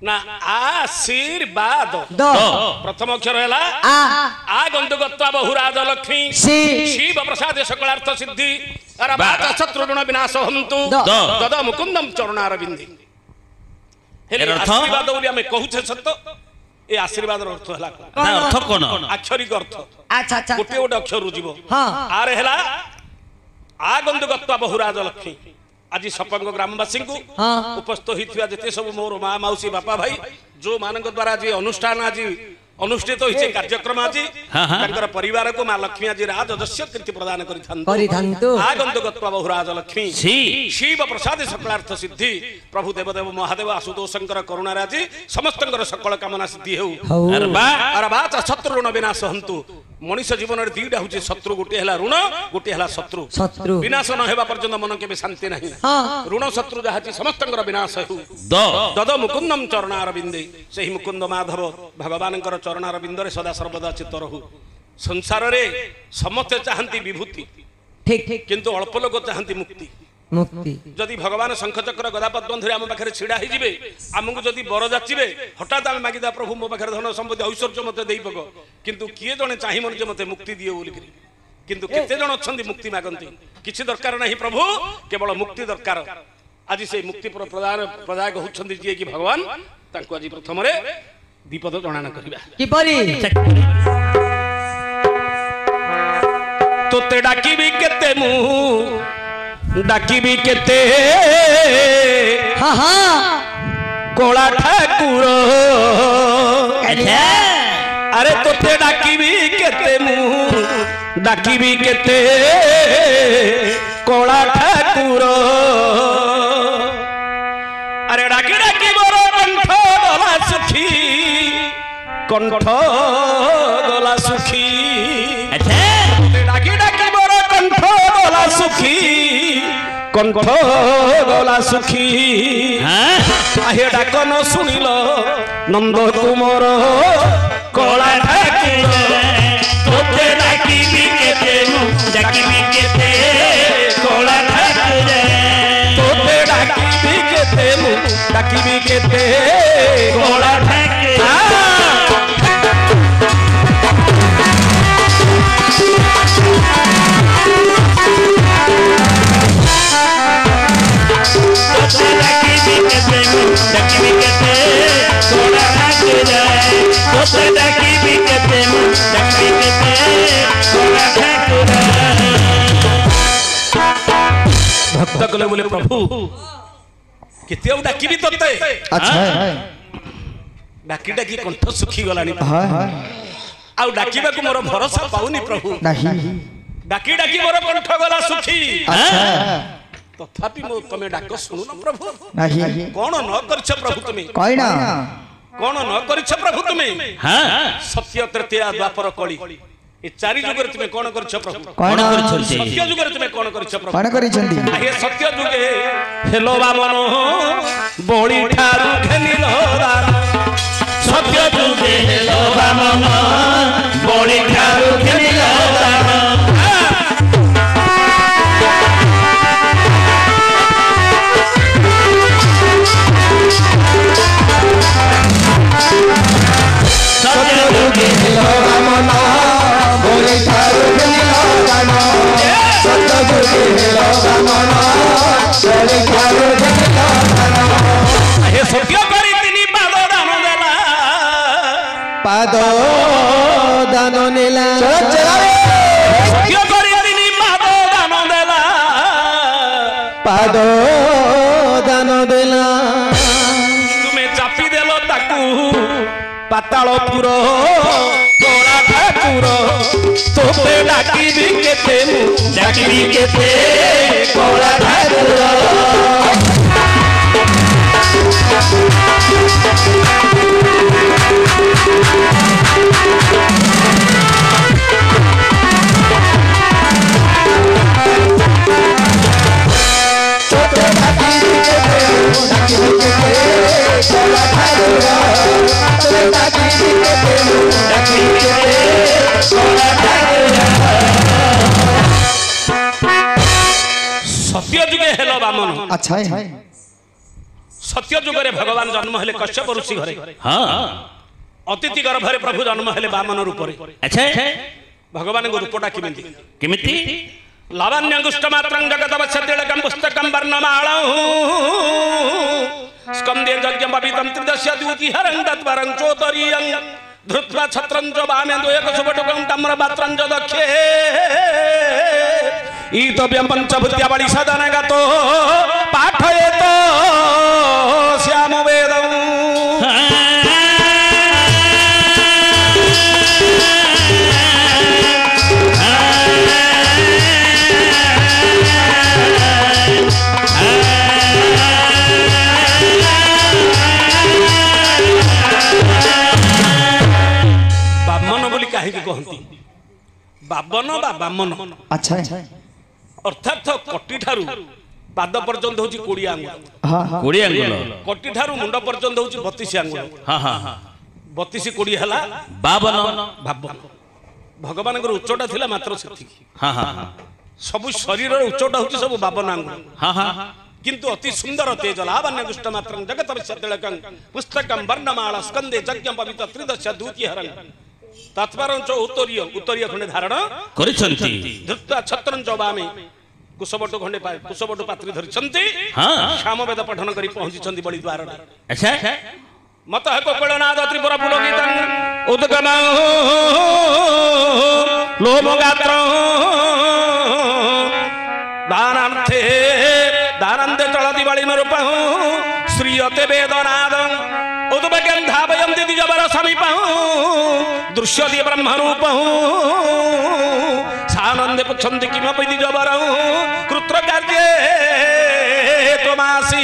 ना आशीर्वाद प्रथम अक्षर है आ गंधगत्वा बहुराज लक्ष्मी शिव प्रसाद सकलार्थ सिद्धि शत्रु ऋण विनाश हंतु दद मुकुंदम चरणारविंदी आशीर्वाद बोली आमे कहूछे सत्य ए आशीर्वाद अर्थ हला अर्थ कोन अक्षरिक अर्थ अच्छा अच्छा गोटे गोटे अक्षर जीवो हां आरे हला आ गंधगत्वा बहुराज लक्ष्मी आज सपंग ग्रामवासी को उपस्थित होइथिबा जते सब मोर मां मौसी बापा भाई जो मानक द्वारा आज अनुष्ठान आज अनुष्ठित होइछे कार्यक्रम आज तांकर परिवार को मां लक्ष्मी आज राजदस्य कीर्ति प्रदान करिथांतु आगंतुकत्वा बहुराज लक्ष्मी शिव प्रसाद सकलार्थ सिद्धि प्रभु देवदेव महादेव आशुतोषंकर करुणा राजी समस्तंकर सकल कामना सिद्धि हेउ अरे बा शत्रु ऋण विनाश हंतु मनुष्य जीवन रे दीटा होचे शत्रु गोटे हला ऋण गोटे हला शत्रु विनाश न हेबा पर्यंत मन केबे शांति नाही ऋण शत्रु जहाची समस्तंकर विनाश हेउ दद मुकुंदम चरणारविंदे सही मुकुंद माधव भगवानंकर चरणारविंदरे सदा सर्वदा चित्त रहु संसार रे समस्त चाहंती विभूति ठीक ठीक किंतु अल्प लोक चाहंती मुक्ति मुक्ति जदि भगवान शंख चक्र गदापद्म धरि आम पाखरे छिड़ा ही जिवे आमको जदि बर जाचिबे हठात आम मागिदा प्रभु मो पाखरे धन संपत्ति ऐश्वर्य मते देई पको किंतु किए जने चाहि मन जे मते मुक्ति दियो बोली करी किंतु केते जण अछंती मुक्ति मागंती किछि दरकार नाही प्रभु केवल मुक्ति दरकार आज से मुक्ति प्रदान प्रदायक होछंती जे कि भगवान तांको आज प्रथम रे दीपद जणाना करबा कि परी तोते डाकी भी केते मु डाकी भी केते हां हां कोला ठाकुर अरे तोते डाकी भी केते मु डाकी भी केते कोला ठाकुर अरे डाकी डाकी मोर कंठ गला सुखी कंठ गला सुखी डाकी डाकी मोर कंठ गला सुखी कंठ गला सुखी आहे डाक न सुनिल नंद कुमार कला ठाकुर तोते डाकी भी केते डाकी भी केते कला ठाकुर तोते डाकी भी केते डाकी भी केते कला ठाकुर भक्त कले बोले प्रभु केते डाकी भी तोते अच्छा डाकी डाकी कंठ सुखी गलानी आ डाकीबा को मोर भरोसा पाउनी प्रभु नहीं डाकी डाकी मोर कंठ गला सुखी अच्छा तथापि मो तमे डाक सुनु न प्रभु नहीं कोन न करछ प्रभु तुमे कोई ना कोन न करछ प्रभु तुमे हां सत्य तृतीया द्वापर कली ए चारि जुगर तुमे कोन करछ प्रभु कोन करछ सत्य जुगर तुमे कोन करछ प्रभु कोन करिसंती हे सत्य जुगे हेलो बामन बोली ठारू घेनिलो दान सत्य जुगे हेलो बामन बोली ठारू घेनिलो दान पाद दान नेला पाद दान देला तुमे चापी देलो ताकू पातालपुर कोला ठाकुर तोते डाकी भी केते डाकी भी केते कोला ठाकुर सत्य जुगे हेलो बामन अच्छा है सत्य जुगरे भगवान जन्म हेले कश्यप ऋषि घरे हाँ अतिथि गर्भरे प्रभु जन्म हेले वामन रूपरे अच्छा भगवान को रूपटा किमिति किमिति लावण्यंगुष्ट मात्रं जगतवत्सतिलकं पुस्तकं वर्णमालौ स्कंदे यज्ञपवितं त्रिदश्य द्युतिहरं तत्परं चोतरीयं धृत्वा छत्रं च वामे द्वयकसुबटुकं तम्रपात्रं च दक्षे ईतव्यं पञ्चभूत्यावळि सदनगतो पाठयेत श्यामवेदम् कहती बाबन बा बामन अच्छा अर्थात कटी ठारू पाद पर्यंत होची 20 आंगुल हाँ हाँ 20 आंगुल कटी ठारू मुंड पर्यंत होची 32 आंगुल हाँ हाँ 32 20 हला बावन बाबन भगवान को उच्चटा थिला मात्र सेति हाँ हाँ सब शरीर उच्चटा होची सब 52 आंगुल हाँ हाँ किंतु अति सुंदर तेज लावण्य गुष्ट मात्रं जगत विश्वतिलकं पुस्तकं वर्णमाला स्कंदे यज्ञं पवित्र त्रिदश द्युतिहरं तत्परं च उत्तरीय खंडे धारण करिसंती धृत्वा छत्रं च वामे कुशबटु खंडे कुशबटु पात्री धरिसंती हाँ सामवेद पठन करी पहुंचिसंती बलि द्वार अच्छा मत कोकलनाद त्रिपुर पुलकितं उद्गम लोमगात्र दानंदे चलति बलि नरूप श्रीयते वेदनादं उद्भगंधाभयं जबर समीप दृश्यति ब्रह्म रूप सानंदे पुच्छन्ति किमपि जबर कृत्र कार्ये त्वमासि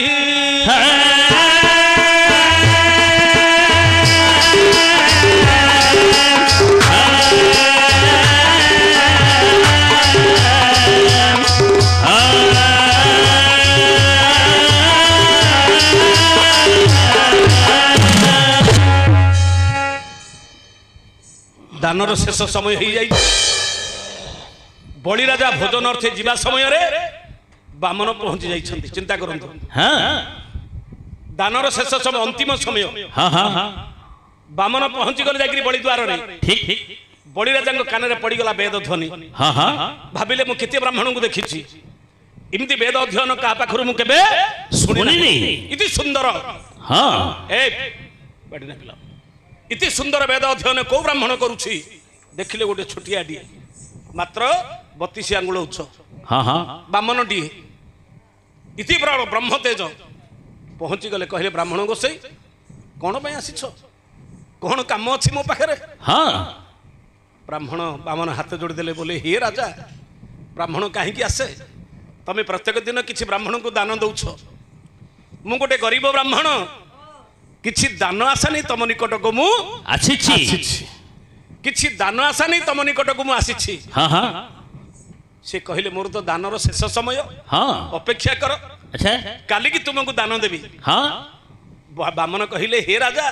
दानर शेष समय हो जाए बलि राजा भोजन अर्थे जीवा समय रे बामन पहुंची जाइछन्ति चिंता करंतु हाँ दानर शेष समय अंतिम समय हाँ हाँ हाँ बामन पहुंची गले जाकरी बलि द्वार रे ठीक ठीक बलि राजा कान रे पड़ी गला वेद ध्वनि हाँ हाँ भाबिले मु केते ब्राह्मण को देखिछि इमति वेद अध्ययन का पाखरु मु केबे सुनिनी इति सुंदर हाँ ए बैठ ना पिला इति सुंदर वेद अध्ययन को ब्राह्मण करुछि देखिले गोटे छोटिया डी मात्र 32 आंगुल उच्च हाँ हाँ बामन डी इति ब्रह्म तेज पहुंची गले कहले ब्राह्मण गोसाई कौन पे आसीछ कौन काम अछि मो पाखरे हाँ ब्राह्मण बामन हाथ जोड़ी देले बोले हे राजा ब्राह्मण काहे की आसे तमे प्रत्येक दिन किछि ब्राह्मण को दान दउछ मु गोटे गरीब ब्राह्मण किछि दान आशा नहीं तम निकट को मु आछिछि किछि दान आशा नहीं तम निकट को मु आसीछि हाँ हाँ से कहले मोर तो दानर शेष समय हाँ अपेक्षा कर अच्छा काली की तुमको दान देबी हाँ बामन कहले हे राजा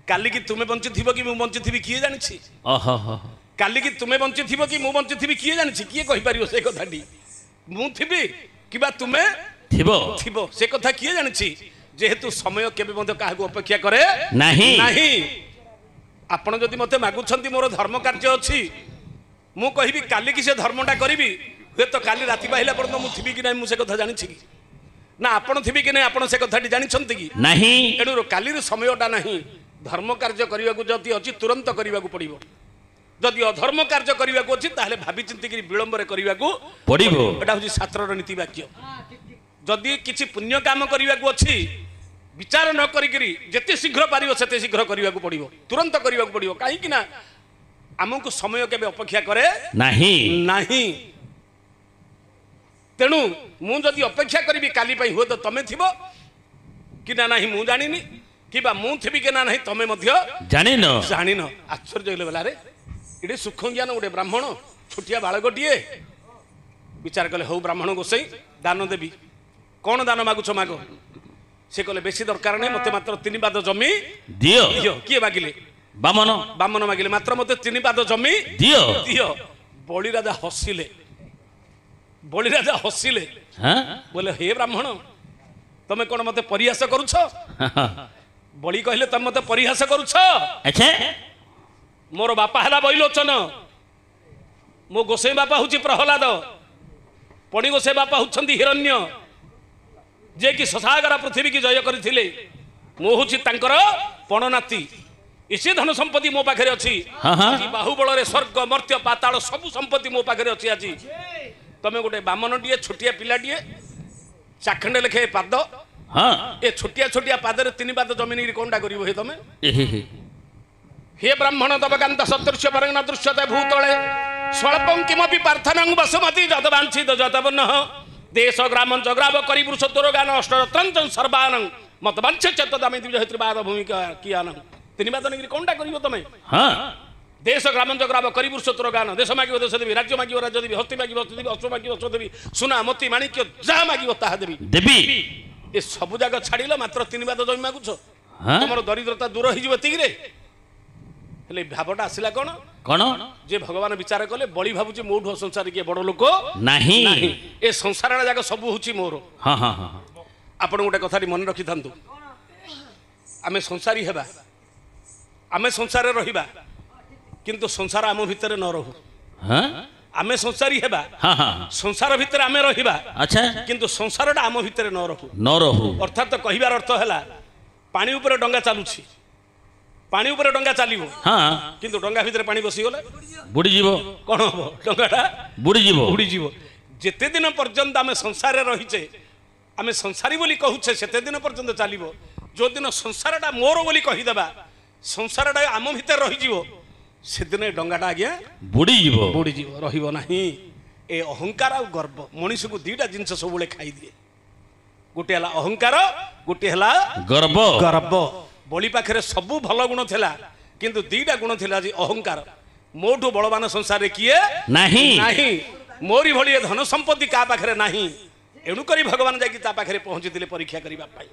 काली की तुमे बंची थिबो कि मु बंची थिबी किए जानिछि ओहो हो काली की तुमे बंची थिबो कि मु बंची थिबी किए जानिछि किए कहि परियो से कथाटी मु थिबी किबा तुमे थिबो थिबो से कथा किए जानिछि जेहेतु समय केबे मते काहाको अपेक्षा करे नहीं नहीं आपण जदि मते मागुछंती मोर धर्म कार्य अछि मु कहिबी काली की से धर्मटा करिबी हे तो काली राति पाहिला पर्यंत मु थिबी कि नै मु से कथा जानिछि कि ना आपण थिबी कि नै आपण से कथाटी जानिछंती कि नहीं एणु काली समयटा नहीं धर्म कार्य करने जदि अच्छी तुरंत करने पड़ो जदि अधर्म कार्य करने अच्छी ताहले भाभी चिंतिक विलंब करने पड़िबो एटा होची शास्त्रर नीति वाक्य जदि किछि पुण्य काम करने अच्छी विचार न करी जेते शीघ्र पारिबो सेते शीघ्र करने पड़ो तुरंत करने पड़ो कहीं ना आमको समय केबे अपेक्षा करे नहीं नहीं तेणु मु जदि अपेक्षा करी काली हुए तो तमे थिबो कि ना नहीं मु जानिनी किबा मु थिबी के ना नहीं तमे मध्य जानिन जानिन आश्चर्य होले बेला रे इडे सुख ज्ञान गोटे ब्राह्मण छोटिया बालकटिए विचार कले हौ ब्राह्मण गोसाई दान देवी कौन दान मागुछ माग से कहले बेसी दरकार नहीं मते मात्र 3 पाद जमी दियो दियो किए मागिले बामन बामन मागिले मात्र मते 3 पाद जमी दियो दियो बलि राजा हसिले हाँ बोले हे ब्राह्मण ତମେ କଣ ମତେ ପରିହାସ କରୁଛ? ବଳି କହିଲେ ତମେ ମତେ ପରିହାସ କରୁଛ? ଆଚ୍ଛା ମୋର ବାପା ହେଲା ବୈଲୋଚନ, ମୋ ଗୋସାଇଁ ବାପା ହଉଛି ପ୍ରହ୍ଲାଦ, ପଣି ଗୋସାଇଁ ବାପା ହଉଛନ୍ତି ହିରଣ୍ୟ, ଯେ କି ଶଶାଗରା ପୃଥିବୀ କି ଜୟ କରିଥିଲେ। ମୁଁ ହଉଛି ତାଙ୍କର ପଣନାତି। ଏସେ ଧନ ସମ୍ପତ୍ତି ମୋ ପାଖରେ ଅଛି। ଆଜି ବାହୁବଳରେ ସ୍ୱର୍ଗ ମର୍ତ୍ୟ ପାତାଳ ସବୁ ସମ୍ପତ୍ତି ମୋ ପାଖରେ ଅଛି। ଆଜି ତମେ ଗୋଟେ ବାମନଟିଏ ଛୋଟିଆ ପିଲାଟିଏ ଚାଖଣ୍ଡେ ଲେଖେ ପାଦ, ଏ ଛୋଟିଆ ଛୋଟିଆ ପାଦରେ 3 ପାଦ ଜମି ନେଇକି କଣଟା କରିବ ହେ ତମେ? हे ब्राह्मण तवकांत सदृश्य परंग दृश्यते भूतले स्वल्पं किमपि प्रार्थनां वसुमति जतवांछित जतवन्नः देश ग्राम जग्राव करि पुरुष तोरगान अष्टरत्रं सर्वानं मतवांछ चतदामि द्विजहित्रबाद भूमिका कियानं 3 बाद निकरी कोनटा करियो तमे? देश ग्राम जग्राव करि पुरुष तोरगान देश मागिव देश देवी, राज्य मागिव राज्य देवी, हस्ती मागिव हस्ती देवी, अश्व मागिव अश्व देवी, सुना मोती माणिक्य जा मागिव ताहा देवी देवी। ए सबु जाग छाडिलो मात्र 3 बाद जमी मागुछ। तमरो दरिद्रता दूर होई जिवो तिगिरे। हेले भावटा आसिला कोन कौन जे भगवान विचार कले बड़ी भाबुची मोठो संसार किए बड़ लोक नहीं ए संसार जाक सब होची मोर। हाँ हाँ हाँ आपण गोटे कथाटी मन रखि थांतु। आमे संसारी हेबा, आमे संसार रहिबा, किंतु संसार आम भितर न रहू। आमे संसारी हेबा, हाँ हाँ संसार भितर आमे रहिबा, अच्छा किंतु संसारटा आम भितर न रहू। न रहू अर्थात कहिबार अर्थ हैला पानी ऊपर डंगा चालुछि, पानी ऊपर डंगा चलिबो, हाँ किंतु डंगा भितर पानी बसी गले बुड़ी जीव कोन हो? डंगाटा बुड़ी जीव उड़ी जीव। जेते दिन पर्यंत आमे संसार रहिचे, आमे संसारी बोली कहूचे, सेते दिन पर्यंत चलिबो। जो दिन संसारटा मोर बोली कहि देबा, संसारटा आम भितर रहि जीवो, से दिन डंगाटा आज्ञा बुड़ी जीव बुड़ी जीव, रहिबो नाही। ए अहंकार आ गर्व मनीष को दुईटा जिंस सबुले खाई दिए। गोटे हला अहंकार, गोटे हला गर्व गर्व। बलि पाखरे सबु भल गुण थिला, किंतु दुईटा गुण थिला जे अहंकार। मोठू बलवान संसार किए नहीं नाही, मोरी भली धन संपत्ति का पाखरे नाही। एणु करी भगवान जाकी ता पाखरे पहुंचीतिले परीक्षा करिबा पाई।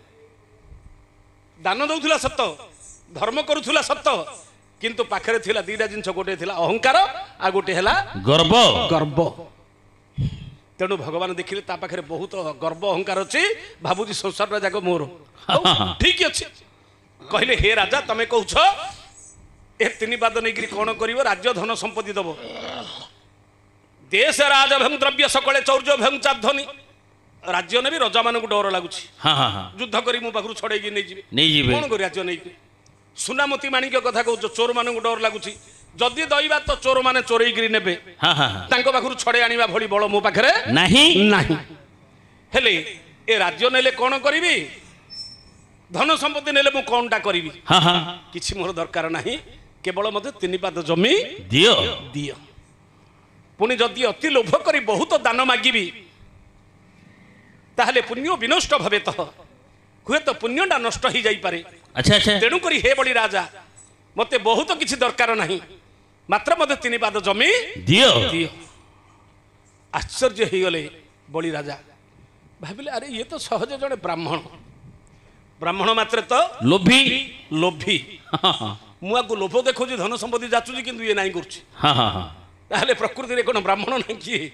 दान दउथुला सत्य, धर्म करूथुला सत्य, किंतु पाखरे थिला दुईटा जिंस, गोटे थिला अहंकार आ गोटे हला गर्व गर्व। तेणु भगवान देखिले ता पाखरे बहुत गर्व अहंकार अछि, भाबुजी संसारटा जाक मोर। ठीक अछि कहले हे राजा तमे कहूछ ए 3 पाद नेगिरी कोन करिवो? राज्य धन संपत्ति दबो, देश राज भंग द्रव्य सकले चौर्य भंग चाधनी। राज्य नेबी रजा मानकु डर लागुछि, हाँ हाँ हाँ युद्ध करी मो पाखरु छडेगी नै जिवे, नहीं जीवे कोन करि राज्य नै। सुनामती माणिक्य कथा कहूछ, चोर मानकु डर लागुछि, जदि दैबा तो चोर माने चोरई गिरी नेबे, हाँ हाँ तांको पाखरु छडे आनिबा भली बळ मो पाखरे नहीं नाही। हेले ए राज्य नेले कोन करिवि? धन संपत्ति नेले मु कोनटा करिवि? हाँ हाँ किछि मोर दरकार नाही, केवल मते 3 पाद जमी दियो दियो। पुणी जदि अति लोभ करी बहुत दान मागिबी, ताहले पुण्य विनष्ट भवे, तो हुए तो पुण्यटा नष्ट ही जाई पारे। अच्छा अच्छा तेणु करी हे बड़ी राजा मते बहुत किछि दरकार नाही, मात्र मते 3 पाद जमी दियो दियो। आश्चर्य ही गले बड़ी राजा, भाबिले अरे ये तो सहज जने ब्राह्मण, ब्राह्मण मात्र तो लोभी लोभी। हाँ हाँ मुआ को लोभ देखुची, धन संपत्ति जाचुची, किंतु ये नाही करछि। हाँ हाँ हाँ ताहले प्रकृति रे कोन ब्राह्मण नाही किए?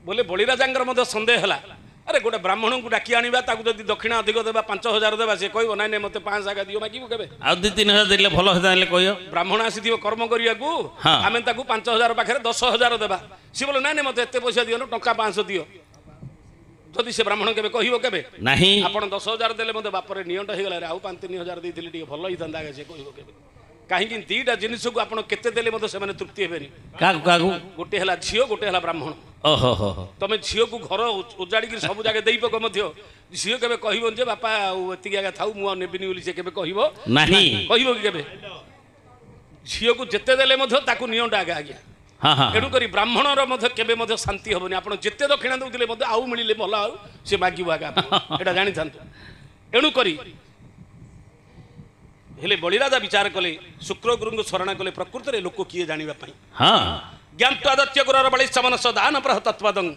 बोले बड़ी राजांगर मध्य संदेह हला, अरे गोटे ब्राह्मण को डाकी आनिबा, ताकू जदि दक्षिणा अधिक देबा 5000 देबा, से कहबो नाइ नाइ मते 5 जागा दियो, मागिबो केबे? आ 2-3 दिले भल हेताले कहियो। ब्राह्मण आसीथिबो कर्म करियाकू, हाँ। आमे ताकू 5000 पाखरे 10000 देबा, सी बोले नाइ नाइ मते एते पैसा दियो न, टंका 500 दियो। जदि से ब्राह्मण केबे कहिबो केबे? नहीं आपण 10000 देले मते बापरे नियंट हे गला रे, आउ 5-3000 देइथिले टिके भल ही धंदा से कहिबो केबे? काहे कि दीटा जिनिस को आपण केते देले मते से माने तृप्ति हेबेनी। कागु कागु गोटे हला झियो, गोटे हला ब्राह्मण। ओहो हो हो तमे झियो को घर उजाड़ी कि सब जगह देई पक मध्य झियो केबे कहिबो जे बापा एति जगह थाउ मु नेबिनी बोली से केबे कहिबो नहीं कहिबो कि केबे? झियो को जेते देले मध्य ताकू नियंट आगे आज्ञा। हाँ हाँ एणु करी ब्राह्मण रो मध्य केबे मध्य शांति होबनी। आपण जेते दक्षिणा दउतिले मध्य आउ मिलिले भला आउ से मागिबो आगे आपण एटा जानि थांतु। एणु करी हेले बड़ी राजा विचार कले, शुक्र गुरु को शरण कले, प्रकृति रे लोक किए जानिबा पई। हाँ ज्ञानत्वादत्य गुरर बलि समन सदान प्रह तत्वदं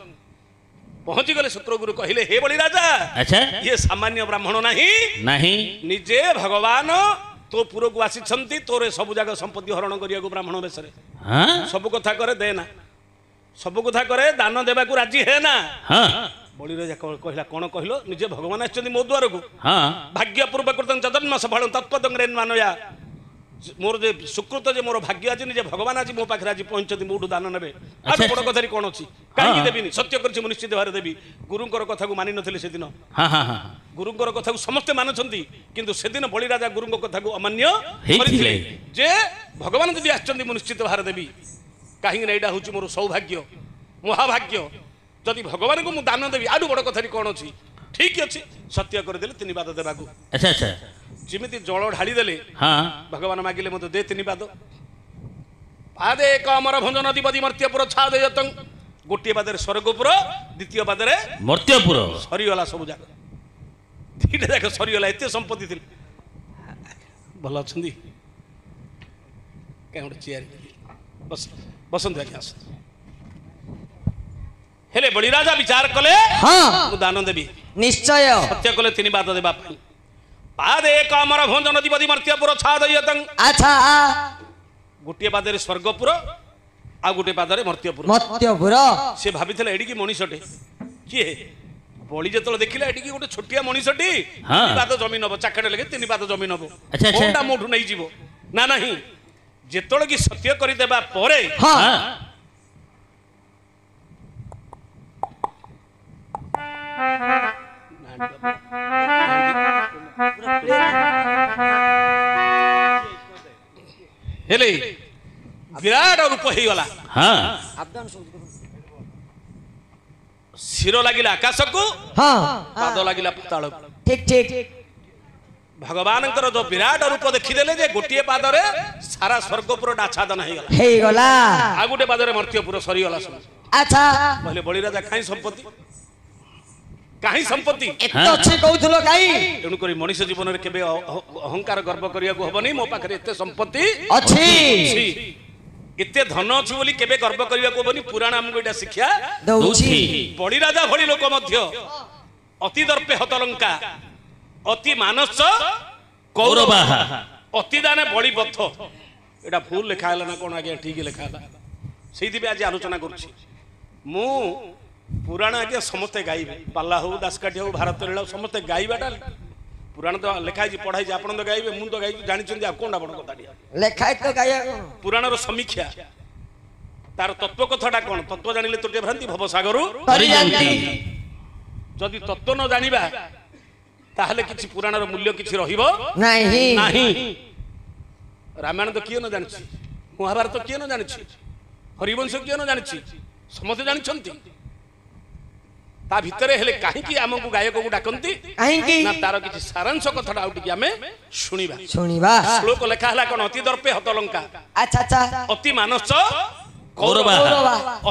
पहुंची गले। शुक्र गुरु कहले हे बड़ी राजा, अच्छा ये सामान्य ब्राह्मण नहीं, नहीं निजे भगवान तो पुर को आसी तोरे सब जगह संपत्ति हरण करिया को ब्राह्मण बेसरे हाँ सब कथा करे दे ना, सब कथा करे दान देवा को राजी है ना। हाँ ବଳିରାଜା କହିଲା କଣ କହିଲ ନିଜେ ଭଗବାନ ଆସିଛନ୍ତି ମୋ ଦ୍ୱାରକୁ ହଁ ଭାଗ୍ୟ ପୂର୍ବକ ଜଦନ୍ମ ସଫଳ ତତ୍ପଦଙ୍ଗରେ ମାନୟା ମୋର ଯେ ସୁକୃତ ଯେ ମୋର ଭାଗ୍ୟ ଆଜି ନିଜେ ଭଗବାନ ଆଜି ମୋ ପାଖରେ ଆଜି ପହଞ୍ଚିଛନ୍ତି ମୋଠୁ ଦାନ ନେବେ ଆଉ ବଡ଼ କଥାରେ କଣ ଅଛି କାହିଁକି ଦେବିନି ସତ୍ୟ କରିଛି ମୁଁ ନିଶ୍ଚିତ ଭାବରେ ଦେବି ଗୁରୁଙ୍କର କଥାକୁ ମାନି ନଥିଲେ ସେଦିନ ହଁ ହଁ ହଁ ଗୁରୁଙ୍କର କଥାକୁ ସମସ୍ତେ ମାନୁଛନ୍ତି କିନ୍ତୁ ସେଦିନ ବଳିରାଜା ଗୁରୁଙ୍କ କଥାକୁ ଅମାନ୍ୟ ହେଇଥିଲେ। କରିଥିଲେ ଯେ ଭଗବାନ ଯଦି ଆସିଛନ୍ତି ମୁଁ ନିଶ୍ଚିତ ଭାବରେ ଦେବି କାହିଁକି ନା ଏଇଟା ହଉଛି ମୋର ସୌଭାଗ୍ୟ ମହାଭାଗ୍ୟ ଯଦି ଭଗବାନଙ୍କୁ ମୁଁ ଦାନ ଦେବି ଆଉ ବଡ଼ କଥାରେ କଣ ଅଛି ଠିକ ଅଛି ସତ୍ୟ କରିଦେଲେ 3 ପାଦ ଦେବାକୁ ଆଚ୍ଛା ଆଚ୍ଛା ଯେମିତି ଜଳ ଢାଳି ଦେଲେ ହଁ ଭଗବାନ ମାଗିଲେ ମୋତେ ଦେ 3 ପାଦ ପାଦେ ଏକ ଅମର ଭଞ୍ଜନ ଦିବଦୀ ମର୍ତ୍ତ୍ୟପୁର ଛାଦେୟତଂ ଗୋଟିଏ ପାଦରେ ସ୍ୱର୍ଗପୁର ଦ୍ୱିତୀୟ ପାଦରେ ମର୍ତ୍ତ୍ୟପୁର ସରିଗଲା ସବୁ ଯାକ ଦିଟା ଯାକ ସରିଗଲା ଏତେ ସମ୍ପତ୍ତି ଥିଲା ଭଲ ଅଛନ୍ତି କାହିଁ ଗୋଟେ ଚିଆର ବସନ୍ତୁ ଆଜ୍ଞା ହେଲେ ବଳିରାଜା ବିଚାର କଲେ ହଁ ମୁଁ ଦାନ ଦେବି ନିଶ୍ଚୟ ସତ୍ୟ କଲେ 3 ପାଦ ଦେବା ପାଇଁ ପାଦେ ଏକ ଅମର ଭଞ୍ଜନ ଦିବଦୀ ମର୍ତ୍ତ୍ୟପୁର ଛାଦେୟତଂ ଆଚ୍ଛା ଗୋଟିଏ ପାଦରେ ସ୍ୱର୍ଗପୁର ଆଉ ଗୋଟିଏ ପାଦରେ ମର୍ତ୍ତ୍ୟପୁର ମର୍ତ୍ତ୍ୟପୁର ସେ ଭାବିଥିଲା ଏଡ଼ିକି ମଣିଷଟେ କିଏ ବଳି ଯେତେବେଳେ ଦେଖିଲା ଏଡ଼ିକି ଗୋଟେ ଛୋଟିଆ ମଣିଷଟି ହଁ। 3 ପାଦ ଜମି ନବ ଚାକଟେ ଲେଖେ 3 ପାଦ ଜମି ନବ ଆଚ୍ଛା, ଆଚ୍ଛା। କୋଉଟା ମୋଠୁ ନେଇଯିବ ନା ନାହିଁ ଯେତେବେଳେ କି ସତ୍ୟ କରିଦେବା ପରେ ହଁ ହଁ ହେଲେ ବିରାଟ ରୂପ ହେଇଗଲା ହଁ ଶିର ଲାଗିଲା ଆକାଶକୁ ହଁ ପାଦ ଲାଗିଲା ପାତାଳକୁ ଠିକ ଠିକ ଭଗବାନଙ୍କର ଯୋଉ ବିରାଟ ରୂପ ଦେଖିଦେଲେ ଯେ ଗୋଟିଏ ପାଦରେ ସାରା ସ୍ୱର୍ଗପୁରଟା ଆଚ୍ଛାଦନ ହେଇଗଲା ହେଇଗଲା ଆଉ ଗୋଟେ ପାଦରେ ମର୍ତ୍ତ୍ୟପୁର ସରିଗଲା ସବୁ ଆଚ୍ଛା କହିଲେ ବଳିରାଜା କାହିଁ ସମ୍ପତ୍ତି କାହିଁ ସମ୍ପତ୍ତି ଏତେ ଅଛି କହୁଥିଲ କାଇଁ ତେଣୁକରି ମଣିଷ ଜୀବନରେ କେବେ ଅହଙ୍କାର ଗର୍ବ କରିବାକୁ ହବନି ମୋ ପାଖରେ ଏତେ ସମ୍ପତ୍ତି ଅଛି ଅଛି ଏତେ ଧନ ଅଛି ବୋଲି କେବେ ଗର୍ବ କରିବାକୁ ହବନି ପୁରାଣ ଆମକୁ ଏଇଟା ଶିକ୍ଷା ଦଉଛି ବଳିରାଜା ଭଳି ଲୋକ ମଧ୍ୟ ଅତି ଦର୍ପେ ହତଲଙ୍କା ଅତି ମାନସ କୌରବାହ ଅତି ଦାନେ ବଳିବଦ୍ଧ ଏଇଟା ଭୁଲ ଲେଖା ହେଲା ନା କଣ ଆଜ୍ଞା ଠିକ ଲେଖା ହେଲା ସେଇଥିପାଇଁ ଆଜି ଆଲୋଚନା କରୁଛି ମୁଁ ପୁରାଣ ଆଜ୍ଞା ସମସ୍ତେ ଗାଇବେ ପାଲା ହଉ ଦାସକାଠି ହଉ ଭାରତ ଲୀଳା ହଉ ସମସ୍ତେ ଗାଇବାଟା ପୁରାଣ ତ ଲେଖା ହେଇଛି ପଢା ହେଇଛି ଆପଣ ତ ଗାଇବେ ମୁଁ ତ ଗାଇଛି ଜାଣିଛନ୍ତି ଆଉ କଣଟା ବଡ଼ କଥାଟିଆ ଲେଖା ତ ଗାଇବା ପୁରାଣର ସମୀକ୍ଷା ତାର ତତ୍ଵ କଥାଟା କଣ ତତ୍ଵ ଜାଣିଲେ ତୋଟେ ଭ୍ରାନ୍ତି ଭବସାଗରୁ କରିଯାନ୍ତି ଯଦି ତତ୍ଵ ନ ଜାଣିବା ତାହେଲେ କିଛି ପୁରାଣର ମୂଲ୍ୟ କିଛି ରହିବ ନାହିଁ ନାହିଁ ରାମାୟଣ ତ କିଏ ନ ଜାଣିଛି ମହାଭାରତ କିଏ ନ ଜାଣିଛି ହରିବଂଶ କିଏ ନ ଜାଣିଛି ସମସ୍ତେ ଜାଣିଛନ୍ତି ତା ଭିତରେ ହେଲେ କାହିଁକି ଆମକୁ ଗାୟକକୁ ଡାକନ୍ତି କାହିଁକି ନା ତାର କିଛି ସାରାଂଶ କଥାଟା ଆଉ ଟିକେ ଆମେ ଶୁଣିବା ଶୁଣିବା ଶ୍ଲୋକ ଲେଖା ହେଲା କଣ ଅତି ଦର୍ପେ ହତଲଙ୍କା ଆଚ୍ଛା ଆଚ୍ଛା ଅତି ମାନସ କୌରବାହ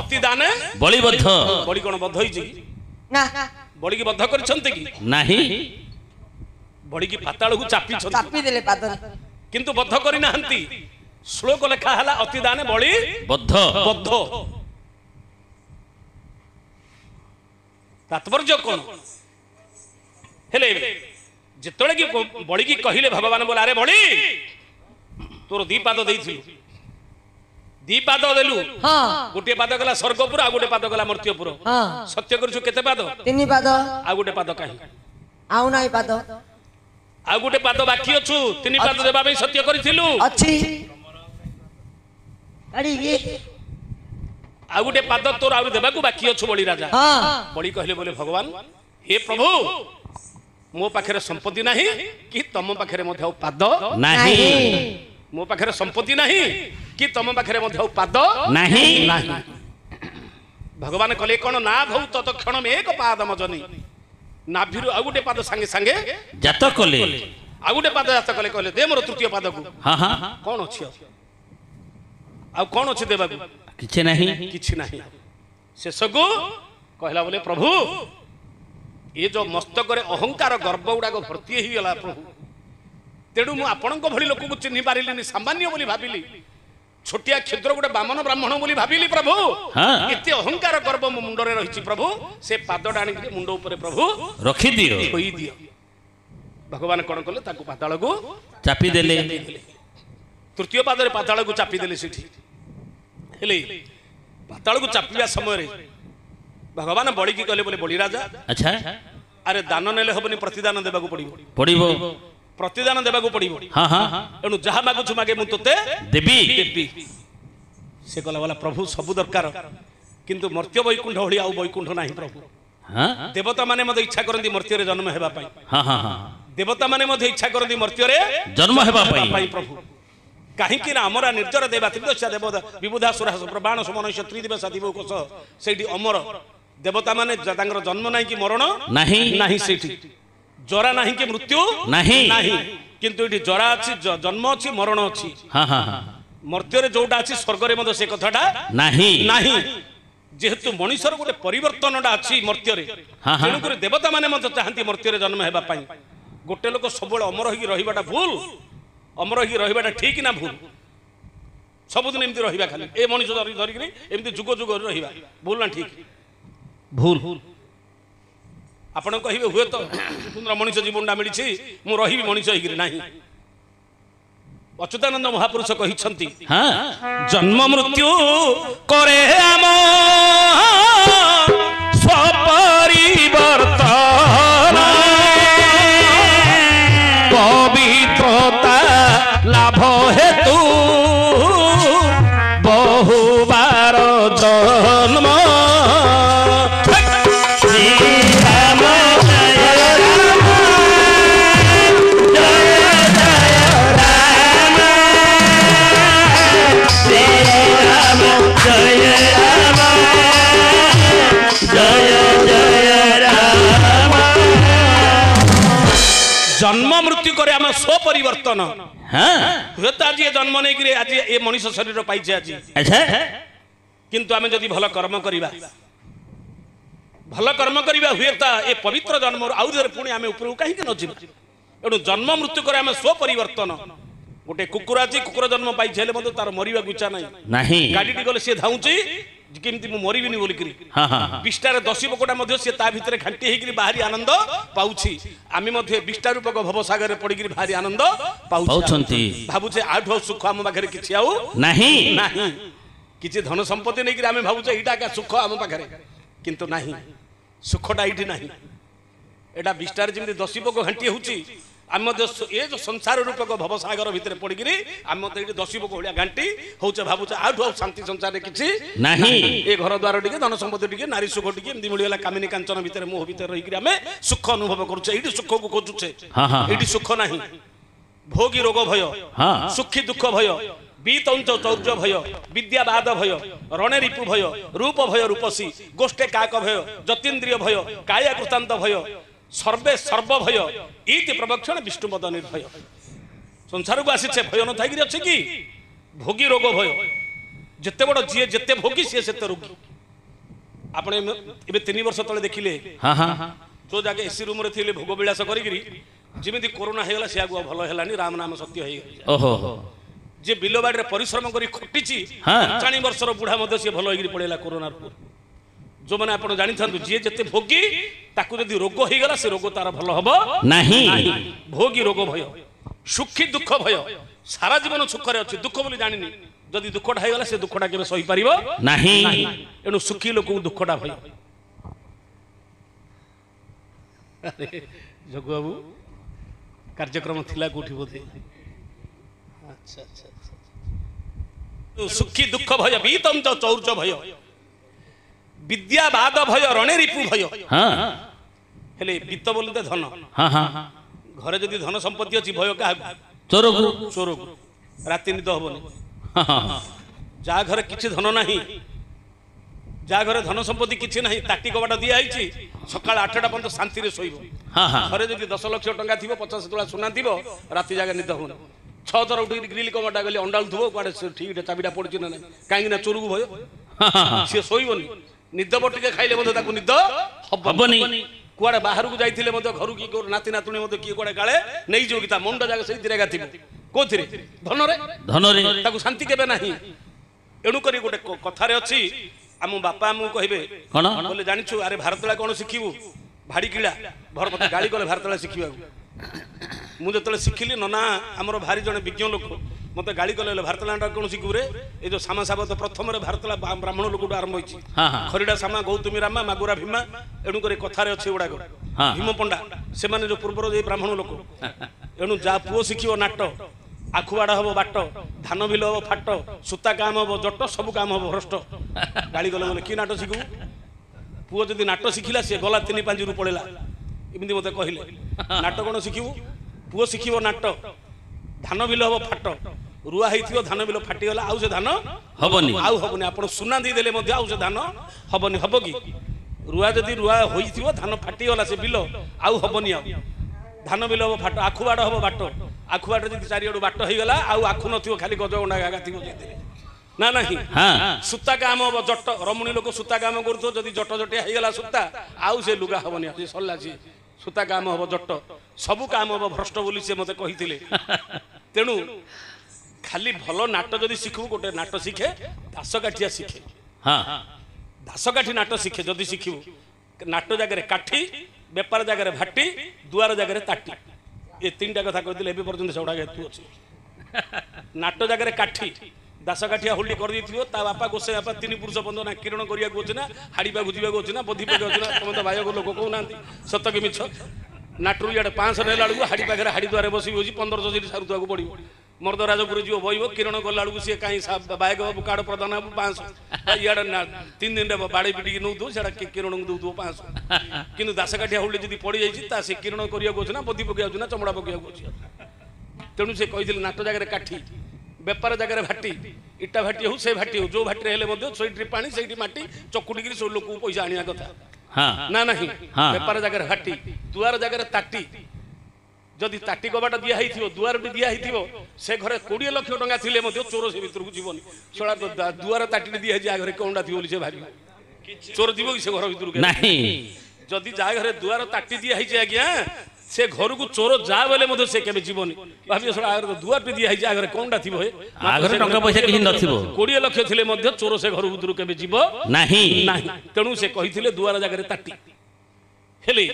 ଅତି ଦାନେ ବଳିବଦ୍ଧ ବଳି କଣ ବଦ୍ଧ ହେଇଛି କି ନା ବଳିକି ବଦ୍ଧ କରିଛନ୍ତି କି ନାହିଁ ବଳିକି ପାତାଳକୁ ଚାପିଛନ୍ତି ଚାପି ଦେଲେ ପାଦରେ କିନ୍ତୁ ବଦ୍ଧ କରିନାହାନ୍ତି ଶ୍ଲୋକ ଲେଖା ହେଲା ଅତି ଦାନେ ବଳି ବଦ୍ଧ ବଦ୍ଧ ତାତ୍ପର୍ଯ୍ୟ କଣ ହେଲେ ଯେତେବେଳେ କି ବଳିକି କହିଲେ ଭଗବାନ ବୋଲେ ଆରେ ବଳି ତୋର 2 ପାଦ ଦେଇଥିଲୁ 2 ପାଦ ଦେଲୁ ହଁ ଗୋଟିଏ ପାଦ ଗଲା ସ୍ୱର୍ଗପୁର ଆଉ ଗୋଟେ ପାଦ ଗଲା ମର୍ତ୍ତ୍ୟପୁର ହଁ ସତ୍ୟ କରୁଛୁ କେତେ ପାଦ 3 ପାଦ ଆଉ ଗୋଟେ ପାଦ କାହିଁ ଆଉ ନାହିଁ ପାଦ ଆଉ ଗୋଟେ ପାଦ ବାକି ଅଛୁ 3 ପାଦ ଦେବା ପାଇଁ ସତ୍ୟ କରିଥିଲୁ ଅଛି କାଢିକି ଆଉ ଗୋଟେ ପାଦ ତୋର ଆହୁରି ଦେବାକୁ ବାକି ଅଛୁ ବଳି ରାଜା ହଁ ବଳି କହିଲେ ବୋଲେ ଭଗବାନ ହେ ପ୍ରଭୁ ମୋ ପାଖରେ ସମ୍ପତ୍ତି ନାହିଁ କି ତମ ପାଖରେ ମଧ୍ୟ ଆଉ ପାଦ ନାହିଁ ମୋ ପାଖରେ ସମ୍ପତ୍ତି ନାହିଁ କି ତମ ପାଖରେ ମଧ୍ୟ ଆଉ ପାଦ ନାହିଁ ନାହିଁ ଭଗବାନ କଲେ କଣ ନା ଭଉ ତତକ୍ଷଣ ଏକ ପାଦ ମଜନି ନାଭିରୁ ଆଉ ଗୋଟେ ପାଦ ସାଙ୍ଗେ ସାଙ୍ଗେ ଜାତ କଲେ ଆଉ ଗୋଟେ ପାଦ ଜାତ କଲେ କହିଲେ ଦେ ମୋର ତୃତୀୟ ପାଦକୁ ହଁ ହଁ କଣ ଅଛି ଆଉ କଣ ଅଛି ଦେବାକୁ କିଛି ନାହିଁ କିଛି ନାହିଁ ଶେଷକୁ କହିଲା ବୋଲେ ପ୍ରଭୁ ଏ ଯୋଉ ମସ୍ତକରେ ଅହଙ୍କାର ଗର୍ବ ଗୁଡାକ ଭର୍ତ୍ତି ହେଇଗଲା ପ୍ରଭୁ ତେଣୁ ମୁଁ ଆପଣଙ୍କ ଭଳି ଲୋକକୁ ଚିହ୍ନି ପାରିଲିନି ସାମାନ୍ୟ ବୋଲି ଭାବିଲି ଛୋଟିଆ କ୍ଷୁଦ୍ର ଗୋଟେ ବାମନ ବ୍ରାହ୍ମଣ ବୋଲି ଭାବିଲି ପ୍ରଭୁ ହଁ। ଏତେ ଅହଙ୍କାର ଗର୍ବ ମୋ ମୁଣ୍ଡରେ ରହିଛି ପ୍ରଭୁ ସେ ପାଦଟା ଆଣିକି ମୁଣ୍ଡ ଉପରେ ପ୍ରଭୁ ରଖିଦିଅ ଥୋଇଦିଅ ଭଗବାନ କଣ କଲେ ତାକୁ ପାତାଳକୁ ଚାପି ଦେଲେ ତୃତୀୟ ପାଦରେ ପାତାଳକୁ ଚାପି ଦେଲେ ସେଠି ହେଲେ ପାତାଳକୁ ଚାପିବା ସମୟରେ भगवान बड़ी की कहले बोले बड़ी राजा अच्छा अरे दान नेले हबनी प्रतिदान देबाकू पड़िबो पड़िबो प्रतिदान देबाकू पड़िबो हाँ हाँ एणु जहा मागुछु मागे मु तोते देवी देवी से कहला वाला प्रभु सब दरकार किंतु मर्त्य वैकुंठ होली आउ वैकुंठ नाही प्रभु हाँ देवता माने मते इच्छा करंदी मर्त्य रे जन्म हेबा पई हाँ हाँ हाँ देवता माने मते इच्छा करंदी मर्त्य रे जन्म हेबा पई प्रभु काहे कि ना अमरा निर्जर देवा त्रिदशा देवता विबुधा सुरास प्रबाण समन क्षत्रि दिवस दिव कोस सेठी अमर देवता माने तांगर जन्म नाही कि मरण नहीं नाही सेठी जरा नाही कि मृत्यु नहीं नाही किंतु एठी जरा अछि जन्म अछि मरण अछि हाँ हाँ हाँ मर्त्य रे जोटा अछि स्वर्ग रे मते से कथाटा नहीं नाही जेहेतु मनुष्यर गोटे परिवर्तनटा अछि मर्त्य रे हाँ, हाँ। तेणु करे देवता माने मते चाहंती मर्त्य रे जन्म हेबा पई गोटे लोक सबले अमर होई रहिबाटा भूल अमर होई रहिबाटा ठीक ना भूल सबुदिन एमती रहिबा खाली ए मनुष्य धरिकरी एमती जुग जुग रहिबा भूल ना ठीक भूल आपण कहिबे हुए तो सुंदर मनुष्य जीवनटा मिलिछि मु रहिबी मनुष्य होइकरी नाही अच्युतानंद महापुरुष कहिछंती हाँ जन्म मृत्यु करे आम स्वपरिवर्तन पवित्रता लाभ हेतु बहुबार जन्म जन्म मृत्यु करे आम स्वपरिवर्तन हाँ हुए तो आज ये जन्म नहीं कि आज ये मनुष्य शरीर पाइछे आज अच्छा किंतु आम जदि भल कर्म करिबा हुए तो ये पवित्र जन्म आउ थोड़े पुणी आम ऊपर कहीं न जीवा एणु जन्म मृत्यु करे आम स्वपरिवर्तन गोटे कुकुर आज कुकुर जन्म पाइछे तार मरिबा इच्छा नहीं नहीं गाड़ी गले सी धाउची केमती मु मरिबिनी बोलिकरी हाँ हाँ बिष्टार दशी पकोटा मध्य से ता भितरे घांटी हेकरी बाहरी आनंद पाउछि आमी मध्य बिष्टा रूपक भवसागर रे पडिकरी बाहरी आनंद पाउछंती भाबुछे आठो सुख आम पाखरे किछि आउ नहीं नाही किछि धन संपत्ति नै कि आमे भाबुछे एटा का सुख आम पाखरे किंतु नाही सुखटा एठी नाही एटा बिष्टार जेमति दशी पको घांटी होउछि आम ये जो संसार रूपक भवसागर भितर पड़िकी आम मत ये दशी पक भाया घांटी होचे भावुचे आठ शांति संसार किसी नहीं ए घर द्वार टी धन संपत्ति टी नारी सुख टी मिलगला कामिनी कांचन भितर मोह भितर रही आम सुख अनुभव करुचे ये सुख को खोजुचे हाँ, हाँ, ये सुख नहीं भोगी रोग भय हाँ। सुखी दुख भय बीतंच चौर्य भय विद्यावाद भय रणे रिपु भय रूप भय रूपसी गोष्ठे काक भय जतीन्द्रिय भय काया कृतांत भय सर्वे सर्व भय इति प्रवक्षण विष्णुपद निर्भय संसार को आसी भय न थी अच्छे कि भोगी रोग भय जिते बड़ जी जिते भोगी सी से रोगी आपने 3 वर्ष तले देखिले हाँ हाँ जो जगह एसी रूम रे थिले भोग विलास करी जिमिति कोरोना हेगला से आगु भल हेलानी राम नाम सत्य हे ओहो जे बिलो बाड़ी रे परिश्रम करी खटिची हाँ। 45 वर्षर बुढ़ा मध्य से भल होइकरी पड़ेला कोरोना जो मैंने आप जानी था जी जिते भोगी ताकू जदि रोग हो गला से रोग तार भल हम नहीं भोगी रोग भय सुखी दुख भय सारा जीवन सुखरे अच्छी दुख बोली जानी जदि दुखटा होगला से दुखटा के सही पार नहीं एणु सुखी लोक दुखटा भय जगु बाबू कार्यक्रम थिला कोठी बोधे अच्छा अच्छा सुखी दुख भय बीतम चौर्य भय विद्यावाद भय रणे रिपु भय हाँ हेले बीत बोलते धन हाँ हाँ घरे जदि धन संपत्ति अच्छी भय क्या चोर चोर राति निद हबनी हाँ हाँ जा घरे किछि धन नाही जा घरे धन संपत्ति किछि नाही ताटी कबाट दिया आइछि सकाळ 8टा पर्यंत शांति रे सोइबो हाँ हाँ घरे जदि 10 लाख टंका थिबो 50 तोला सोना थिबो राति जागा निद होन 6 थर उठी ग्रिल कमाटा गली अंडाल थबो कुआडे ठीक चाबिटा पड़छि ना काहे ना चोरगु भयो से सोइबोनी निद बटिके खाइले मते ताकू निद हबनी कुआडे बाहर को जाइथिले मते घर की नाती नातुणी मते की कुआडे काळे नै जो की ता मुंडा जागा सही तिरेगा थिबो कोथिरे धन रे ताकू शांति केबे नाही एणु करी गोटे कथा रे अछि आम बापा मु कहबे कोन बोले जानिछु अरे भारतला कोन सिखिबु भाड़ी किला भर मते गाली गले भारतला सिखिबा मु जतले सिखिली नना हमर भारी जने विज्ञ लोक मते गाड़ी कले भारतलांडा कौन शिखुरे ए जो सामा साबत प्रथम भारतला ब्राह्मण लोक आरंभ होई हाँ हाँ खरीडा सामा गौतमी रामा मागुरा भीमा एणु करे कथारे अछि उडा हाँ। भीम पंडा से माने जो पूर्वर जे ब्राह्मण लोक एणु जा पुओ शिखिबो नाट आखुवाड़ा हबो बाट धान बिल हबो फाट सूता काम हबो जट सब काम हबो भ्रष्ट गाड़ी गले बोले कि नाट शिखु पुओ जदि नाट शिखिला से गला 3-5 रु पळेला एमिति मते कहिले नाट कोन शिखिबु पुओ शिखिबो नाट धान बिल हबो फाट रुआ हेइथियो धान बिल फाटी गला आउ से धान हबनी आउ हबनी आपण सुना दे देले मध्ये आउ से धान हबनी हबो की रुआ जदि रुआ होइथियो धान फाटी गला से बिल आउ हबनी आउ धान बिल हबो फाट आखुवाड़ हबो बाट आखुवाड़ जदि चारियाडू बाट होई गला आउ आखु नथियो खाली गज गंडा गागा थिबो जेते ना नहीं हाँ सूता काम हबो जट रमणी लोक सूता काम करथो जदि जट जटे हेई गला सूता आउ से लुगा हबनी से सल्ला छी सूता काम हबो जट सब काम हबो भ्रष्ट बोली से मते कहिथिले तेणु खाली भल नाट जदि शिखु गोटे नाट शिखे दासकाठिया शिखे हाँ दासकाठी नाट शिखे जदि शिखु नाट जगह काठी बेपार जगह भाटी दुआर जगह ताटी ये 3टा कथा कहते एवं पर्यटन से हेतु अच्छे नाट जगह काठी दासकाठिया होल्डी कर दियो ता बापा गोसे बापा 3 पुरुष बंद ना किरण करिया को ना हाड़ीबा बुझिबा को ना बधी पे ना तुम तो भाई लोक कहना सत कि मिछ नाटरू इे 500 नेला बेलू हाड़ी पाखे हाड़ी द्वारे बस 1500 सीट सारुवा को पड़ो मर्दराजपुर जी बहब किरण गला बेलू सी कहीं बाइक हब कार्ड प्रदान हम 500 इे 3 दिन बाड़े पिटिक नौ से किरण को दौ 500 कि दासकाठिया होल्डी जी पड़ जाए से किरण करिया ना बधी पकड़ा ना चमड़ा पकड़ा तेणु से कही नाट जगह काठी बेपार जगह भाटी इटा भाटी हो से भाटी हो जो भाटी हेल्ले पानी से माटी चकुटिक सब लोक पैसा आने कथा हाँ ना नहीं हाँ। बेपार जगह भाटी दुआर जगह ताटी जदि ताटी कबाट दिया दुआर भी दिया से घरे 20 लाख टंका थिले चोर से भीतर को जीवन सड़ा तो दुआर ताटी दिया जा घरे कौंडा थी बोली से भारी चोर जीव कि से घर भीतर नहीं जदि जा घरे दुआर ताटी दिया आज्ञा से घर को चोर जा बेले से केबे जीवनी भाभी सड़ा दुआर पे दिया जा घरे कौंडा थी आगरे टंका पैसा किछि नथिबो 20 लाख थिले चोर से घर भीतर केबे जीव नहीं नहीं तेणु से कही दुआर जगह ताटी हेले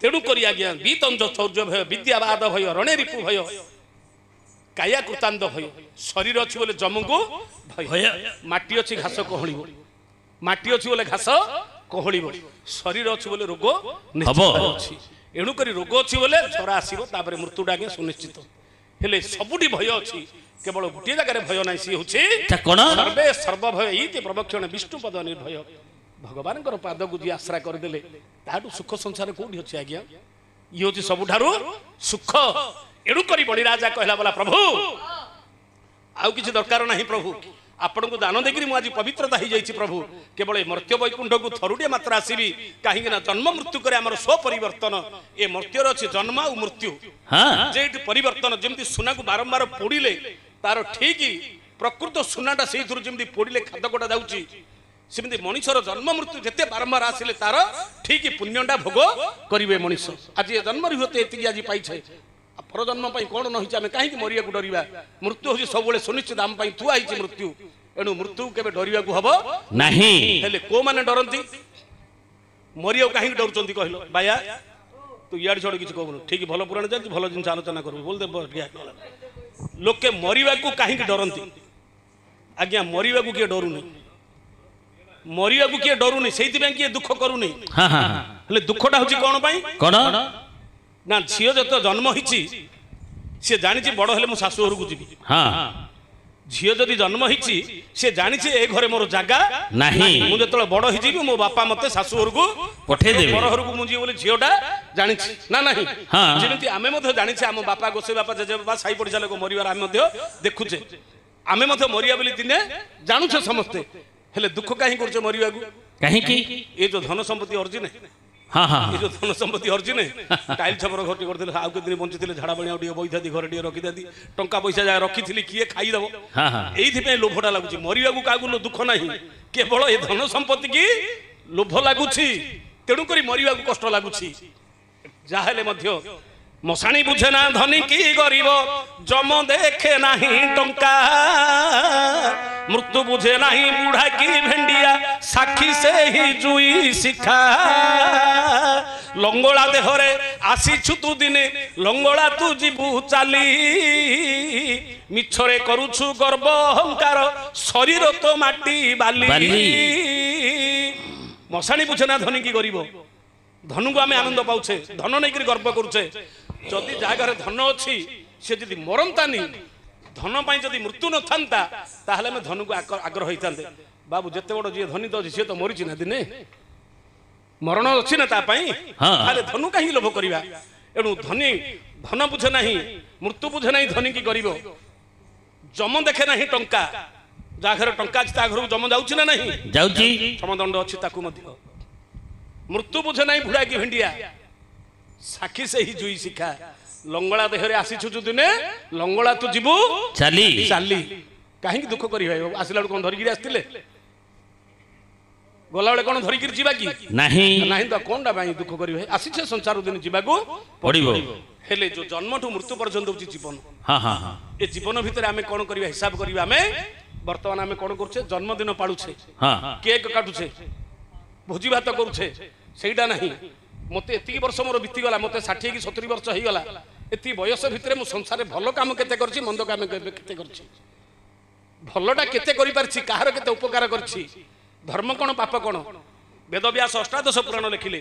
तेणु करी आज्ञा बीतंज शौर्य भय विद्यावाद भय रणे रिपु भय काया कृतांत भय शरीर अच्छी बोले जमको भय माटी अच्छी घास कहलिब माटी अच्छी बोले घास कहलिब शरीर अच्छी बोले रोग निश्चित अछि एणु करी रोग अच्छी बोले झरा आसीबो तापर मृत्युटा आगे सुनिश्चित हेले सबुठी भय अछि केवल गोटे जगह भय नाही सी होछि कोन सर्वे सर्वभय इति प्रवक्षण विष्णु पद निर्भय भगवान पाद को जी आश्रा करदे ताठू सुख संसार कौटी अच्छे आज्ञा ये हूँ सबुठारू सुख एणु करी बड़ी राजा कहला बोला प्रभु आउ किसी दरकार नहीं प्रभु आपण को दान देकरी मु आज पवित्रता हो जाइए प्रभु केवल मर्त्य वैकुंठ को थरुटे मात्र आसबि कहीं जन्म मृत्यु करे आमर स्वपरिवर्तन ए मर्त्यर अच्छे जन्म और मृत्यु हाँ जे परिवर्तन जमी सुना को बारंबार पोड़े तार ठीक प्रकृत सुनाटा से जमी पोड़े खाद कटा जाऊँगी सेमती मनीषर जन्म मृत्यु जिते बारंबार आसिले तार ठीक पुण्यटा भोग करेंगे मनीष आज ये जन्म होते ये आज पाई परजन्म कौन नही आम कहीं मरिया को डरवा मृत्यु हूँ सब सुनिश्चित आम थुआई मृत्यु एणु मृत्यु के डरवा हम नहीं हेले को मैंने डरती मरिया कहीं डरुंच कहल बाया तू इे छड़ किसी कहून ठीक भल पुराण जाए भल जिन आलोचना करू बोल दे लोके मरिया को कहीं डरती आज्ञा मरिया को किए डरुनी मरिया को किए डरुनी से किए दुख करूनी हाँ हाँ दुखटा हूँ कौन पाई कौन ना झील जो जन्म होती सी जानी बड़ हेले मो शाशुघर को जी हाँ झील जदि जन्म होती सी जानी ए घरे मोर जगह नहीं मुझे जो बड़ हो मो बापा मत शाशुघर को पठेदेबे घर घर को मुझे बोले झीलटा जानी ना नहीं हाँ जमी आम जानी आम बापा गोसे बापा जेजे बापा साई पड़िशा लोक मरबार आम देखुचे आम मरिया बोली दिने जानूचे समस्ते हेले दुख कहीं कर मरिया कहीं ये जो धन संपत्ति अर्जिन हाँ हाँ ये जो धन संपत्ति अर्जिन टाइल छपर घर करते आउ के दिन बंची झाड़ा बणिया बही था घर रखी था टंका पैसा जहाँ रखी किए खाईदेव हाँ हाँ ये लोभटा लगुच मरिया क्या दुख ना केवल ये धन संपत्ति की लोभ लगुच तेणुक मरिया कष्ट लगुच जहाँ मशाणी बुझे ना धनी की गरीब जम देखे नहीं टंका मृत्यु बुझे नहीं बूढ़ा की भेंडिया साखी से ही जुई शिखा लंगोला देहरे आसीछु तू दिने लंगोला तू जीवु चाली ମିଛରେ କରୁଛୁ ଗର୍ବ ଅହଙ୍କାର ଶରୀର ତ ମାଟି ବାଲି ମଶାଣି ବୁଝେ ନା ଧନୀ କି ଗରିବ ଧନକୁ ଆମେ ଆନନ୍ଦ ପାଉଛେ ଧନ ନେଇକରି ଗର୍ବ କରୁଛେ ଯଦି ଯାହା ଘରେ ଧନ ଅଛି ସେ ଯଦି ମରନ୍ତାନି ଧନ ପାଇଁ ଯଦି ମୃତ୍ୟୁ ନଥାନ୍ତା ତାହେଲେ ଆମେ ଧନକୁ ଆଗ୍ରହ ହେଇଥାନ୍ତେ ବାବୁ ଯେତେ ବଡ଼ ଯିଏ ଧନୀ ତ ଅଛି ସିଏ ତ ମରିଛି ନା ଦିନେ ମରଣ ଅଛି ନା ତା ପାଇଁ ତାହେଲେ ଧନୁ କାହିଁକି ଲୋଭ କରିବା ଏଣୁ ଧନୀ ଧନ ବୁଝେ ନାହିଁ ମୃତ୍ୟୁ ବୁଝେ ନାହିଁ ଧନୀ କି ଗରିବ ଜମ ଦେଖେ ନାହିଁ ଟଙ୍କା ଯାହା ଘରେ ଟଙ୍କା ଅଛି ତା ଘରକୁ ଜମ ଯାଉଛି ନା ନାହିଁ ଯାଉଛି ସମଦଣ୍ଡ ଅଛି ତାକୁ ମଧ୍ୟ ମୃତ୍ୟୁ ବୁଝେ ନାହିଁ ଭୁଡା କି ଭେଣ୍ଡିଆ ସାକ୍ଷୀ ସେହି ଜୁଇ ଶିଖା ଲଙ୍ଗଳା ଦେହରେ ଆସିଛୁ ଯୋଉ ଦିନେ ଲଙ୍ଗଳା ତୁ ଯିବୁ ଚାଲି ଚାଲି କାହିଁକି ଦୁଃଖ କରିବା ଆସିଲା ବେଳକୁ କଣ ଧରିକିରି ଆସିଥିଲେ ଗଲାବେଳେ କଣ ଧରିକିରି ଯିବା କି ନାହିଁ ନାହିଁ ତ କଣଟା ପାଇଁ ଦୁଃଖ କରିବେ ଆସିଛେ ସଂସାର ଦିନ ଯିବାକୁ ପଡିବ ହେଲେ ଯୋଉ ଜନ୍ମଠୁ ମୃତ୍ୟୁ ପର୍ଯ୍ୟନ୍ତ ହଉଛି ଜୀବନ ହଁ ଏ ଜୀବନ ଭିତରେ ଆମେ କଣ କରିବା ହିସାବ କରିବା ଆମେ ବର୍ତ୍ତମାନ ଆମେ କଣ କରୁଛେ ଜନ୍ମଦିନ ପାଳୁଛେ କେକ୍ କାଟୁଛେ ଭୋଜି ଭାତ କରୁଛେ ସେଇଟା ନାହିଁ ମତେ ଏତିକି ବର୍ଷ ମୋର ବିତିଗଲା ମତେ 60 କି 70 ବର୍ଷ ହେଇଗଲା ଏତିକି ବୟସ ଭିତରେ ମୁଁ ସଂସାରରେ ଭଲ କାମ କେତେ କରିଛି ମନ୍ଦ କାମ କେତେ କରିଛି ଭଲଟା କେତେ କରିପାରିଛି କାହାର କେତେ ଉପକାର କରିଛି ଧର୍ମ କଣ ପାପ କଣ ବେଦବ୍ୟାସ ଅଷ୍ଟାଦଶ ପୁରାଣ ଲେଖିଲେ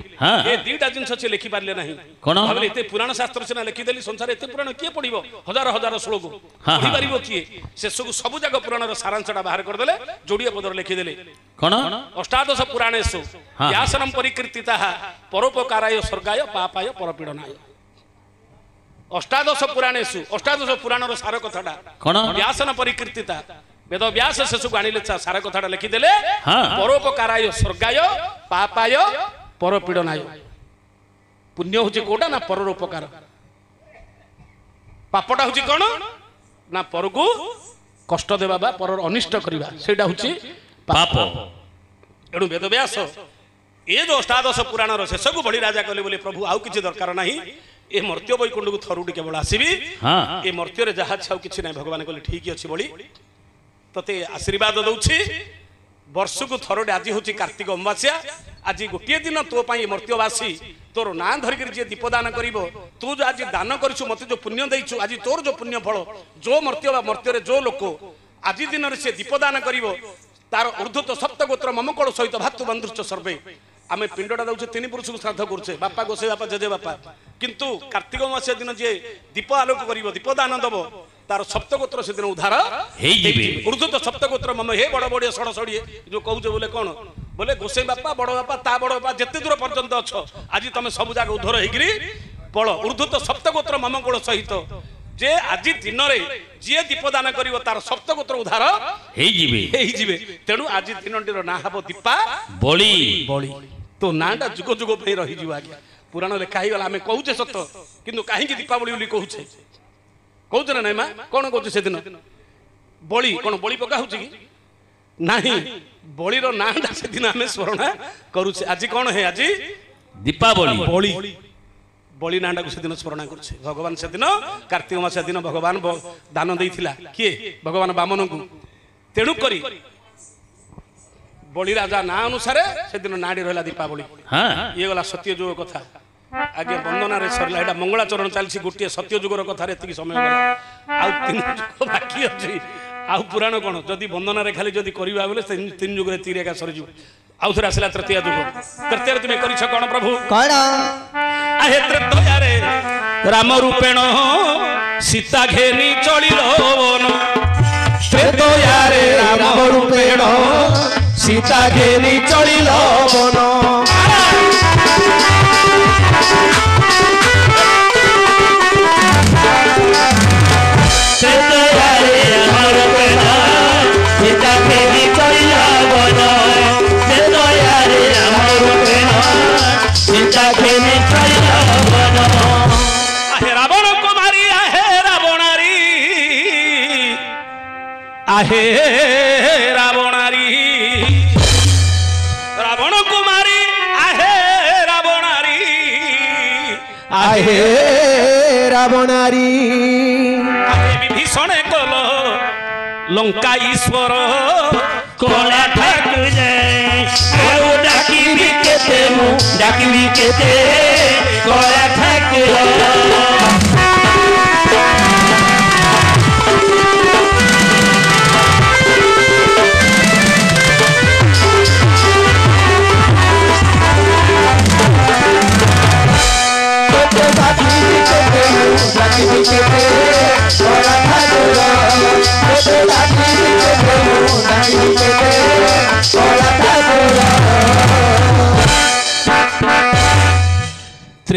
ଏ ଦିଟା ଜିନିଷ ସେ ଲେଖି ପାରିଲେ ନାହିଁ ଭାବିଲେ ଏତେ ପୁରାଣ ଶାସ୍ତ୍ର ସିନା ଲେଖିଦେଲି ସଂସାର ଏତେ ପୁରାଣ କିଏ ପଢିବ ହଜାର ହଜାର ଶ୍ଲୋକ ପଢିପାରିବ କିଏ ଶେଷକୁ ସବୁ ଯାକ ପୁରାଣର ସାରାଂଶଟା ବାହାର କରିଦେଲେ ଯୋଡ଼ିଏ ପଦରେ ଲେଖିଦେଲେ କଣ ଅଷ୍ଟାଦଶ ପୁରାଣେଷୁ ବ୍ୟାସନଂ ପରିକୀର୍ତିତାଃ ପରୋପକାରାୟ ସ୍ୱର୍ଗାୟ ପାପାୟ ପରପୀଡ଼ନାୟ ଅଷ୍ଟାଦଶ ପୁରାଣେଷୁ ଅଷ୍ଟାଦଶ ପୁରାଣର ସାର କଥାଟା କଣ ବ୍ୟାସନ ପରିକୀର୍ତିତା ବେଦ ବ୍ୟାସ ଶେଷକୁ ଆଣିଲେ ସାର କଥାଟା ଲେଖିଦେଲେ ପରୋପକାରାୟ ସ୍ୱର୍ଗାୟ ପାପାୟ ପରପୀଡ଼ନାୟ ପୁଣ୍ୟ ହଉଛି କୋଉଟା ନା ପରର ଉପକାର ପାପଟା ହଉଛି କଣ ନା ପରକୁ କଷ୍ଟ ଦେବା ବା ପରର ଅନିଷ୍ଟ କରିବା ସେଇଟା ହଉଛି ପାପ ଏଣୁ ବେଦ ବ୍ୟାସ ଏ ଯୋଉ ଅଷ୍ଟାଦଶ ପୁରାଣର ଶେଷକୁ ବଢି ରାଜା କଲେ ବୋଲି ପ୍ରଭୁ ଆଉ କିଛି ଦରକାର ନାହିଁ ଏ ମର୍ତ୍ତ୍ୟ ବୈକୁଣ୍ଠକୁ ଥରୁଟି କେବଳ ଆସିବି ଏ ମର୍ତ୍ତ୍ୟରେ ଯାହା ଅଛି ଆଉ କିଛି ନାହିଁ ଭଗବାନ କହିଲେ ଠିକ ଅଛି ବଳି ତତେ ଆଶୀର୍ବାଦ ଦଉଛି ବର୍ଷକୁ ଥରଟେ ଆଜି ହଉଛି କାର୍ତ୍ତିକ ଅମାବାସ୍ୟା ଆଜି ଗୋଟିଏ ଦିନ ତୋ ପାଇଁ ମର୍ତ୍ତ୍ୟବାସୀ ତୋର ନାଁ ଧରିକିରି ଯିଏ ଦୀପଦାନ କରିବ ତୁ ଯୋଉ ଆଜି ଦାନ କରିଛୁ ମତେ ଯୋଉ ପୁଣ୍ୟ ଦେଇଛୁ ଆଜି ତୋର ଯୋଉ ପୁଣ୍ୟ ଫଳ ଯୋଉ ମର୍ତ୍ତ୍ୟ ବା ମର୍ତ୍ତ୍ୟରେ ଯୋଉ ଲୋକ ଆଜି ଦିନରେ ସେ ଦୀପଦାନ କରିବ ତାର ଉର୍ଦ୍ଧତ ସପ୍ତଗୋତ୍ର ମମକଳ ସହିତ ଭାତୃବନ୍ଧୁଶ୍ଚ ସର୍ବେ ଆମେ ପିଣ୍ଡଟା ଦଉଛେ ତିନି ପୁରୁଷକୁ ଶ୍ରାଦ୍ଧ କରୁଛେ ବାପା ଗୋସେଇ ବାପା ଜେଜେ ବାପା କିନ୍ତୁ କାର୍ତ୍ତିକ ମାସ ଦିନ ଯିଏ ଦୀପ ଆଲୋକ କରିବ ଦୀପଦାନ ଦବ ତାର ସପ୍ତଗୋତ୍ର ସେଦିନ ଉଦ୍ଧାର ହେଇଯିବେ ଉର୍ଦ୍ଧତ ସପ୍ତଗୋତ୍ର ମମ ହେ ବଡ ବଡିଆ ସଡସଡି ଯୋଉ କହୁଛେ ବୋଲେ କଣ ବୋଲେ ଗୋସେଇ ବାପା ବଡ ବାପା ତା ବଡ ବାପା ଯେତେ ଦୂର ପର୍ଯ୍ୟନ୍ତ ଅଛ ଆଜି ତମେ ସବୁ ଜାଗା ଉଦ୍ଧାର ହେଇକିରି ପଳ ଉର୍ଦ୍ଧତ ସପ୍ତଗୋତ୍ର ମମକଳ ସହିତ ଯେ ଆଜି ଦିନରେ ଯିଏ ଦୀପଦାନ କରିବ ତାର ସପ୍ତଗୋତ୍ର ଉଦ୍ଧାର ହେଇଯିବେ ତେଣୁ ଆଜି ଦିନଟିର ନାଁ ହବ ଦୀପା ବଳି ବଳି तो नाटा जुग जुग पे रही जीव आज्ञा पुराण लेखा ही गला हमें कहूचे सत किंतु काहे की दीपावली बोली कहूचे कहूचे ना नहीं मां कोन कहूचे से दिन बळी कोन बळी पका होची की नाही बळी रो नाटा से दिन हमें स्मरण करूचे आज कोन है आज दीपावली बळी बळी नाटा को से दिन स्मरण करूचे भगवान से दिन कार्तिक मास दिन भगवान दान देइथिला किए भगवान बामन को तेणु करी बलि राजा ना अनुसार से दिन नाड़ी रहा दीपावली ये गला सत्य जुग कथा आगे वंदना रे सरला एटा मंगलाचरण चलछि गोटे सत्य जुगर कथा रे एतिकी समय गला आ तीन जुग बाकी अछि आ पुराण कोन जदी वंदना रे खाली जदी करिबा बोले तीन जुग रे तीर एका सरजु आउ थरा आसला तृतीय जुग तृतीय रे तुमे करिछ कोन प्रभु कोन आहे तृतीय रे राम रूपेण सीता घेनी चलिलो वन तृतीय रे राम रूपेण सीता घेनी चलिल वन सीता घेनी चलिल वन सीता घेनी चलिल वन आहे रावण कुमारी आहे रावणारी आहे रावणारी रावण कुमारी आहे रावणारी आहे रावणारी आहे विभीषण कल लंका ईश्वर कोला ठाकुर जय डाकिबी केते मु डाकिबी केते कोला ठाकुर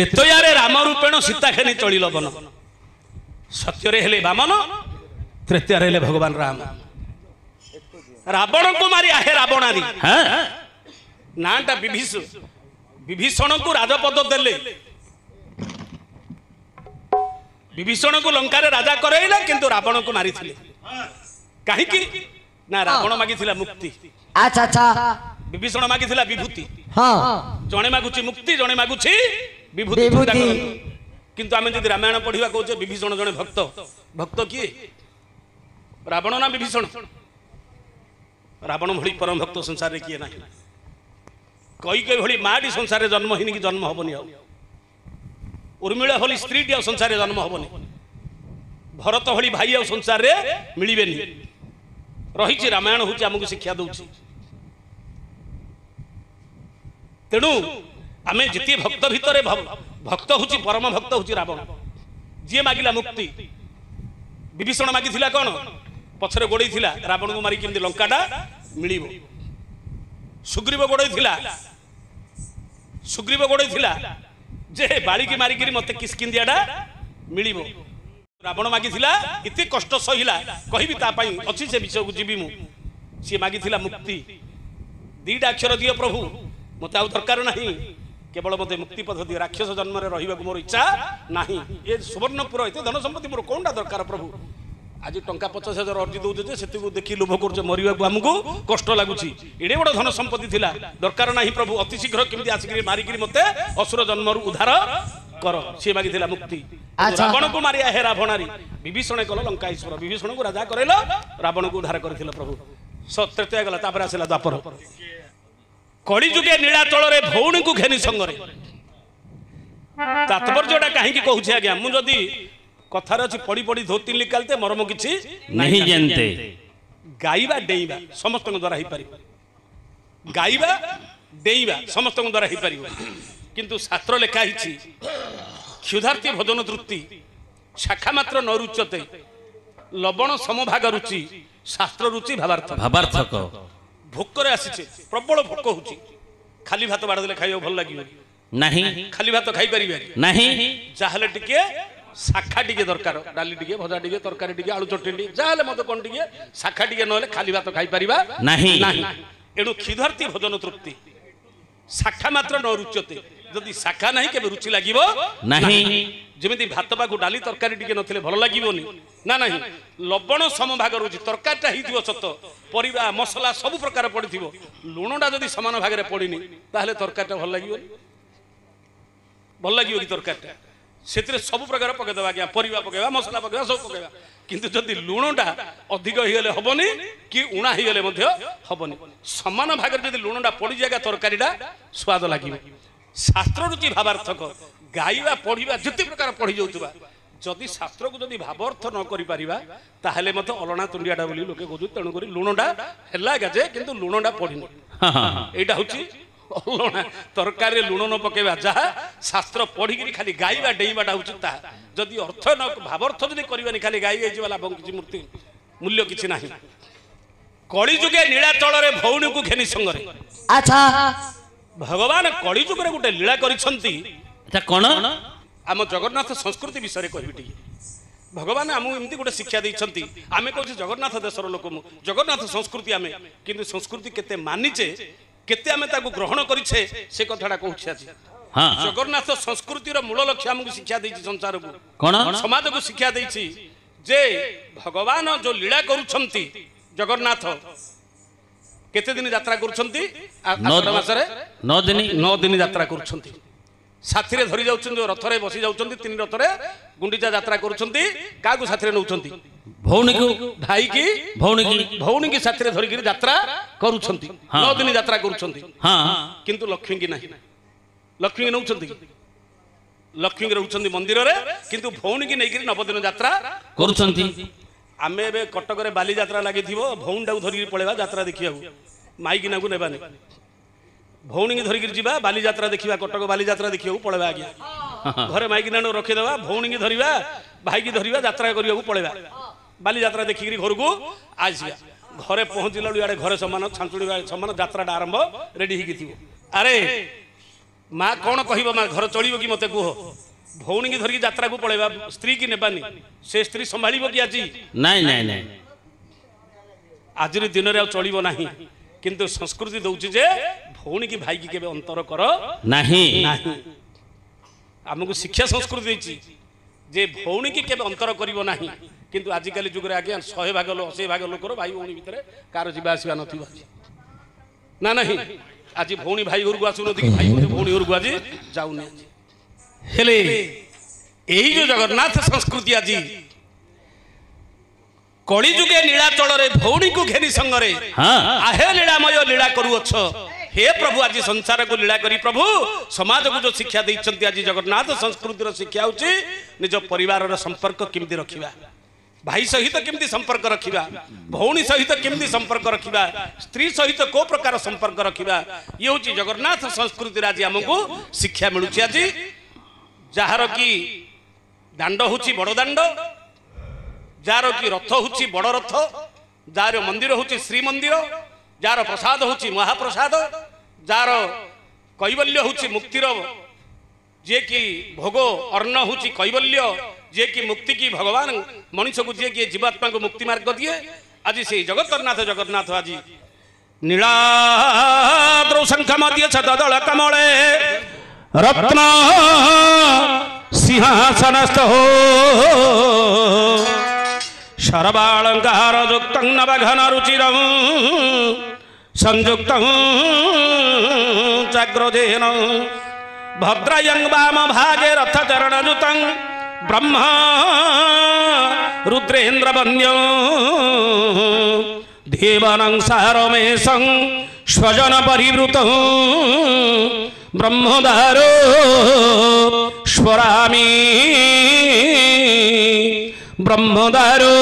ତ୍ରେତୟାରେ ରାମ ରୂପେଣ ସୀତା ଖେନି ଚଳିଲ ବନ ସତ୍ୟରେ ହେଲେ ବାମନ ତ୍ରେତୟାରେ ହେଲେ ଭଗବାନ ରାମ ରାବଣକୁ ମାରି ଆହେ ରାବଣାରୀ ନାଟା ବିଭୀଷଣକୁ ରାଜପଦ ଦେଲେ ବିଭୀଷଣକୁ ଲଙ୍କାରେ ରାଜା କରେଇଲେ କିନ୍ତୁ ରାବଣକୁ ମାରିଥିଲେ କାହିଁକି ନା ରାବଣ ମାଗିଥିଲା ମୁକ୍ତି ଆଚ୍ଛା ଆଚ୍ଛା ବିଭୀଷଣ ମାଗିଥିଲା ବିଭୂତି ହଁ ଜଣେ ମାଗୁଛି ମୁକ୍ତି ଜଣେ ମାଗୁଛି ବିଭୂତି ବିଭୂତି। କିନ୍ତୁ ଆମେ ଯଦି ରାମାୟଣ ପଢିବା କହୁଛେ ବିଭୀଷଣ ଜଣେ ଭକ୍ତ ଭକ୍ତ କିଏ ରାବଣ ନା ବିଭୀଷଣ ରାବଣ ଭଳି ପରମ ଭକ୍ତ ସଂସାରରେ କିଏ ନାହିଁ କୈକେୟୀ ଭଳି ମାଟି ସଂସାରରେ ଜନ୍ମ ହେଇନି କି ଜନ୍ମ ହବନି ଆଉ ଉର୍ମିଳା ଭଳି ସ୍ତ୍ରୀଟି ଆଉ ସଂସାରରେ ଜନ୍ମ ହବନି ଭରତ ଭଳି ଭାଇ ଆଉ ସଂସାରରେ ମିଳିବେନି ରହିଛି ରାମାୟଣ ହଉଛି ଆମକୁ ଶିକ୍ଷା ଦଉଛି ତେଣୁ ଆମେ ଯେତେ ଭକ୍ତ ଭିତରେ ଭକ୍ତ ହଉଛି ପରମ ଭକ୍ତ ହଉଛି ରାବଣ ଯିଏ ମାଗିଲା ମୁକ୍ତି ବିଭୀଷଣ ମାଗିଥିଲା କଣ ପଛରେ ଗୋଡେଇଥିଲା ରାବଣକୁ ମାରି କେମିତି ଲଙ୍କାଟା ମିଳିବ ସୁଗ୍ରୀବ ଗୋଡେଇଥିଲା ଯେ ବାଳିକି ମାରିକିରି ମତେ କିସ୍କିନ୍ଦିଆଟା ମିଳିବ ରାବଣ ମାଗିଥିଲା ଏତେ କଷ୍ଟ ସହିଲା କହିବି ତା ପାଇଁ ଅଛି ସେ ବିଷୟକୁ ଯିବି ମୁଁ ସିଏ ମାଗିଥିଲା ମୁକ୍ତି ଦିଟା ଅକ୍ଷର ଦିଅ ପ୍ରଭୁ ମତେ ଆଉ ଦରକାର ନାହିଁ କେବଳ ମତେ ମୁକ୍ତି ପଥ ଦିଅ ରାକ୍ଷସ ଜନ୍ମରେ ରହିବାକୁ ମୋର ଇଚ୍ଛା ନାହିଁ ଏ ସୁବର୍ଣ୍ଣପୁର ଏତେ ଧନ ସମ୍ପତ୍ତି ମୋର କୋଉଟା ଦରକାର ପ୍ରଭୁ ଆଜି ଟଙ୍କା 50,000 ଅର୍ଜି ଦଉଛେ ଯେ ସେତିକୁ ଦେଖି ଲୋଭ କରୁଛେ ମରିବାକୁ ଆମକୁ କଷ୍ଟ ଲାଗୁଛି ଏଡେ ବଡ ଧନ ସମ୍ପତ୍ତି ଥିଲା ଦରକାର ନାହିଁ ପ୍ରଭୁ ଅତି ଶୀଘ୍ର କେମିତି ଆସିକିରି ମାରିକିରି ମତେ ଅସୁର ଜନ୍ମରୁ ଉଦ୍ଧାର କର ସିଏ ମାଗିଥିଲା ମୁକ୍ତି ରାବଣକୁ ମାରି ଆହେ ରାବଣାରୀ ବିଭୀଷଣ କଲ ଲଙ୍କାଈଶ୍ୱର ବିଭୀଷଣକୁ ରାଜା କରେଇଲ ରାବଣକୁ ଉଦ୍ଧାର କରିଥିଲା ପ୍ରଭୁ ସତ୍ୟତ୍ୟା ଗଲା ତାପରେ ଆସିଲା ଦ୍ୱାପର କଳି ଯୁଗେ ନୀଳାଚଳରେ ଭଉଣୀକୁ ଘେନି ସଙ୍ଗରେ ତାତ୍ପର୍ଯ୍ୟଟା କାହିଁକି କହୁଛି ଆଜ୍ଞା ମୁଁ ଯଦି କଥାରେ ଅଛି ପଡି ପଡି ଧୋତି ଲିକାଲତେ ମର୍ମ କିଛି नहीं जानते ଗାଇବା ଡେଇବା ସମସ୍ତଙ୍କ ଦ୍ୱାରା ହେଇପାରିବ ଗାଇବା ଡେଇବା ସମସ୍ତଙ୍କ ଦ୍ୱାରା ହେଇପାରିବ କିନ୍ତୁ ଶାସ୍ତ୍ର ଲେଖା ହେଇଛି କ୍ଷୁଧାର୍ଥୀ ଭୋଜନ ତୃପ୍ତି ଶାଖା ମାତ୍ର ନ ରୁଚତେ ଲବଣ ସମଭାଗ ରୁଚି ଶାସ୍ତ୍ର ରୁଚି भावार्थक ଭୋକରେ ଆସିଛେ ପ୍ରବଳ ଭୋକ ହଉଛି ଖାଲି ଭାତ ବାଡ଼ ଦେଲେ ଖାଇବାକୁ ଭଲ ଲାଗିବ नहीं ଖାଲି ଭାତ ଖାଇପାରିବେ नहीं ଯାହେଲେ ଟିକେ ଶାଖା ଟିକେ ଦରକାର ଡାଲି ଟିକେ ଭଜା ଟିକେ ତରକାରୀ ଟିକେ ଆଳୁ ଚଟଣି ଯାହେଲେ ମତେ କଣ ଟିକେ ଶାଖା ଟିକେ ନହେଲେ ଖାଲି ଭାତ ଖାଇପାରିବା ନାହିଁ। ଏଣୁ କ୍ଷୁଧାର୍ଥୀ ଭୋଜନ ତୃପ୍ତି ଶାଖା ମାତ୍ର ନ ରୁଚତେ ଯଦି ଶାଖା ନାହିଁ କେବେ ରୁଚି ଲାଗିବ ନାହିଁ। ଯେମିତି ଭାତ ପାଖକୁ ଡାଲି ତରକାରୀ ଟିକେ ନଥିଲେ ଭଲ ଲାଗିବନି ନା ନାହିଁ ଲବଣ ସମଭାଗ ରହୁଛି ତରକାରୀଟା ହେଇଥିବ ସତ ପରିବା ମସଲା ସବୁ ପ୍ରକାର ପଡିଥିବ ଲୁଣଟା ଯଦି ସମାନ ଭାଗରେ ପଡିନି ତାହେଲେ ତରକାରୀଟା ଭଲ ଲାଗିବନି ଭଲ ଲାଗିବ କି ତରକାରୀଟା ସେଥିରେ ସବୁ ପ୍ରକାର ପକେଇଦେବା ଆଜ୍ଞା ପରିବା ପକେଇବା ମସଲା ପକେଇବା ସବୁ ପକେଇବା କିନ୍ତୁ ଯଦି ଲୁଣଟା ଅଧିକ ହେଇଗଲେ ହବନି କି ଉଣା ହେଇଗଲେ ମଧ୍ୟ ହବନି ସମାନ ଭାଗରେ ଯଦି ଲୁଣଟା ପଡିଯାଏ ତରକାରୀଟା ସ୍ୱାଦ ଲାଗିବ ଶାସ୍ତ୍ର ରୁଚି ଭାବାର୍ଥକ ଗାଇବା ପଢିବା ଯେତେ ପ୍ରକାର ପଢି ଯାଉଥିବା ଯଦି ଶାସ୍ତ୍ରକୁ ଯଦି ଭାବାର୍ଥ ନ କରିପାରିବା ତାହେଲେ ମଧ୍ୟ ଅଲଣା ତୁଣ୍ଡିଆଟା ବୋଲି ଲୋକେ କହୁଛନ୍ତି ତେଣୁକରି ଲୁଣଟା ହେଲା ଗାଜେ କିନ୍ତୁ ଲୁଣଟା ପଡିନି ଏଇଟା ହଉଛି ଅଲଣା ତରକାରୀରେ ଲୁଣ ନ ପକେଇବା ଯାହା ଶାସ୍ତ୍ର ପଢିକିରି ଖାଲି ଗାଇବା ଡେଇଁବାଟା ହଉଛି ତାହା ଯଦି ଅର୍ଥ ନ ଭାବାର୍ଥ ଯଦି କରିବାନି ଖାଲି ଗାଇ ଗାଇଯିବା ଲାଭ କିଛି ମୂଲ୍ୟ କିଛି ନାହିଁ କଳି ଯୁଗେ ନୀଳାଚଳରେ ଭଉଣୀକୁ ଘେନି ସଙ୍ଗରେ ଆଚ୍ଛା ଭଗବାନ କଳି ଯୁଗରେ ଗୋଟେ ଲୀଳା କରିଛନ୍ତି এটা কোন ଆମ ଜଗନ୍ନାଥ ସଂସ୍କୃତି ବିଷୟରେ କହିବି ଟିକେ ଭଗବାନ ଆମକୁ ଏମିତି ଗୋଟେ ଶିକ୍ଷା ଦେଇଛନ୍ତି ଆମେ କହୁଛୁ ଜଗନ୍ନାଥ ଦେଶର ଲୋକ ଜଗନ୍ନାଥ ସଂସ୍କୃତି ଆମେ କିନ୍ତୁ ସଂସ୍କୃତି କେତେ ମାନିଛେ କେତେ ଆମେ ତାକୁ ଗ୍ରହଣ କରିଛେ ସେ କଥାଟା କହୁଛି ଆଜି হ্যাঁ ଜଗନ୍ନାଥ ସଂସ୍କୃତିର ମୂଳ ଲକ୍ଷ୍ୟ ଆମକୁ ଶିକ୍ଷା ଦେଇଛି ସଂସାରକୁ কোন ସମାଜକୁ ଶିକ୍ଷା ଦେଇଛି ଯେ ଭଗବାନ ଯୋଉ ଲୀଳା କରୁଛନ୍ତି ଜଗନ୍ନାଥ କେତେ ଦିନ ଯାତ୍ରା କରୁଛନ୍ତି ଆଷାଢ଼ ମାସରେ 9 दिन 9 ଦିନ ଯାତ୍ରା କରୁଛନ୍ତି ସାଥିରେ ଧରି ଯାଉଛନ୍ତି ରଥରେ ବସି ଯାଉଛନ୍ତି ତିନି ରଥରେ ଗୁଣ୍ଡିଚା ଯାତ୍ରା କରୁଛନ୍ତି କାହାକୁ ସାଥିରେ ନେଉଛନ୍ତି ଭଉଣୀ କୁ ଭାଇ କି ଭଉଣୀ କି ସାଥିରେ ଧରିକି ଯାତ୍ରା କରୁଛନ୍ତି 9 ଦିନ ଯାତ୍ରା କରୁଛନ୍ତି ହଁ କିନ୍ତୁ ଲକ୍ଷ୍ମୀ କି ନାହିଁ ଲକ୍ଷ୍ମୀ କି ନେଉଛନ୍ତି ଲକ୍ଷ୍ମୀ ରହୁଛନ୍ତି ମନ୍ଦିରରେ କିନ୍ତୁ ଭଉଣୀ କି ନେଇକିରି 9 ଦିନ ଯାତ୍ରା କରୁଛନ୍ତି ଆମେ ଏବେ କଟକରେ ବାଲିଯାତ୍ରା ଲାଗିଥିବ ଭଉଣୀଟାକୁ ଧରିକି ପଳେଇବା ଯାତ୍ରା ଦେଖିବାକୁ ମାଇକିନାକୁ ନେବାନି ଭଉଣୀ କି ଧରିକି ଯିବା ବାଲିଯାତ୍ରା ଦେଖିବା କଟକ ବାଲିଯାତ୍ରା ଦେଖିବାକୁ ପଳେଇବା ଆଜ୍ଞା ଘରେ ମାଇକିନା ରଖିଦେବା ଭଉଣୀ କି ଧରିବା ଭାଇ କି ଧରିବା ଯାତ୍ରା କରିବାକୁ ପଳେଇବା ବାଲିଯାତ୍ରା ଦେଖିକିରି ଘରକୁ ଆସିବା ଘରେ ପହଞ୍ଚିଲା ବେଳୁ ଇଆଡେ ଘରେ ସମାନ ଛାଞ୍ଚୁଣି ସମାନ ଯାତ୍ରାଟା ଆରମ୍ଭ ରେଡି ହେଇକି ଥିବ ଆରେ माँ कौन कह माँ घर चलो कि मत कह भौणी की धरिकी यात्रा को पलैबा स्त्री की नेबानी से स्त्री संभाल कि आज ନାଇଁ ନାଇଁ ନାଇଁ आज दिन में चलो ना किंतु संस्कृति दौची जे भौणी की भाई की केबे अंतर कर ନାହିଁ आमको शिक्षा संस्कृति देची जे भौणी की केबे अंतर करिवो नाही किंतु आजिकल जुग रे आज्ञा 100 भाग 80 भाग लोकर भाई भौणी भितर कार जीवा आसवा नथिबा ना नहीं आज भौणी भाई घर को आसु नथि भाई भौणी घर को आज जाउनी हेले एही जो जगन्नाथ संस्कृति आज कली जुगे नीलाचल रे भौणी को घेनी संगरे हाँ आहे लीलामय लीला करूअछ हे प्रभु आज संसार को लीला करी प्रभु समाज को जो शिक्षा देइछन्ति आज जगन्नाथ संस्कृति रो शिक्षा होची निज परिवार रो संपर्क केमती रखिबा भाई सहित केमती संपर्क रखिबा भौणी सहित केमती संपर्क रखिबा स्त्री सहित को प्रकार संपर्क रखिबा ये होची जगन्नाथ संस्कृति आज हमको शिक्षा मिलुची आज जार की दांड होची बड़ दांड जार की रथ होची बड़ रथ जार मंदिर होची श्री मंदिर जार प्रसाद होची महाप्रसाद जार कैवल्य होची मुक्तिर जे की भोग अर्ण होची कैवल्य जे की मुक्ति की भगवान मनुष्य को जे की जीवात्मा को मुक्ति मार्ग दिए आज से जगन्नाथ जगन्नाथ आज नीलाद्रौ शंख मध्य छतदल कमले रत्न सिंहासनस्थ हो सर्वालंकार युक्त नवघन रुचिर संयुक्त चक्रोजेन भद्रयं वाम भागे रथ चरण जुतं ब्रह्म रुद्रेन्द्र वन्द्यो देवानां सारमेशं स्वजन परिवृत ब्रह्मदारो स्वरामि ब्रह्मदारो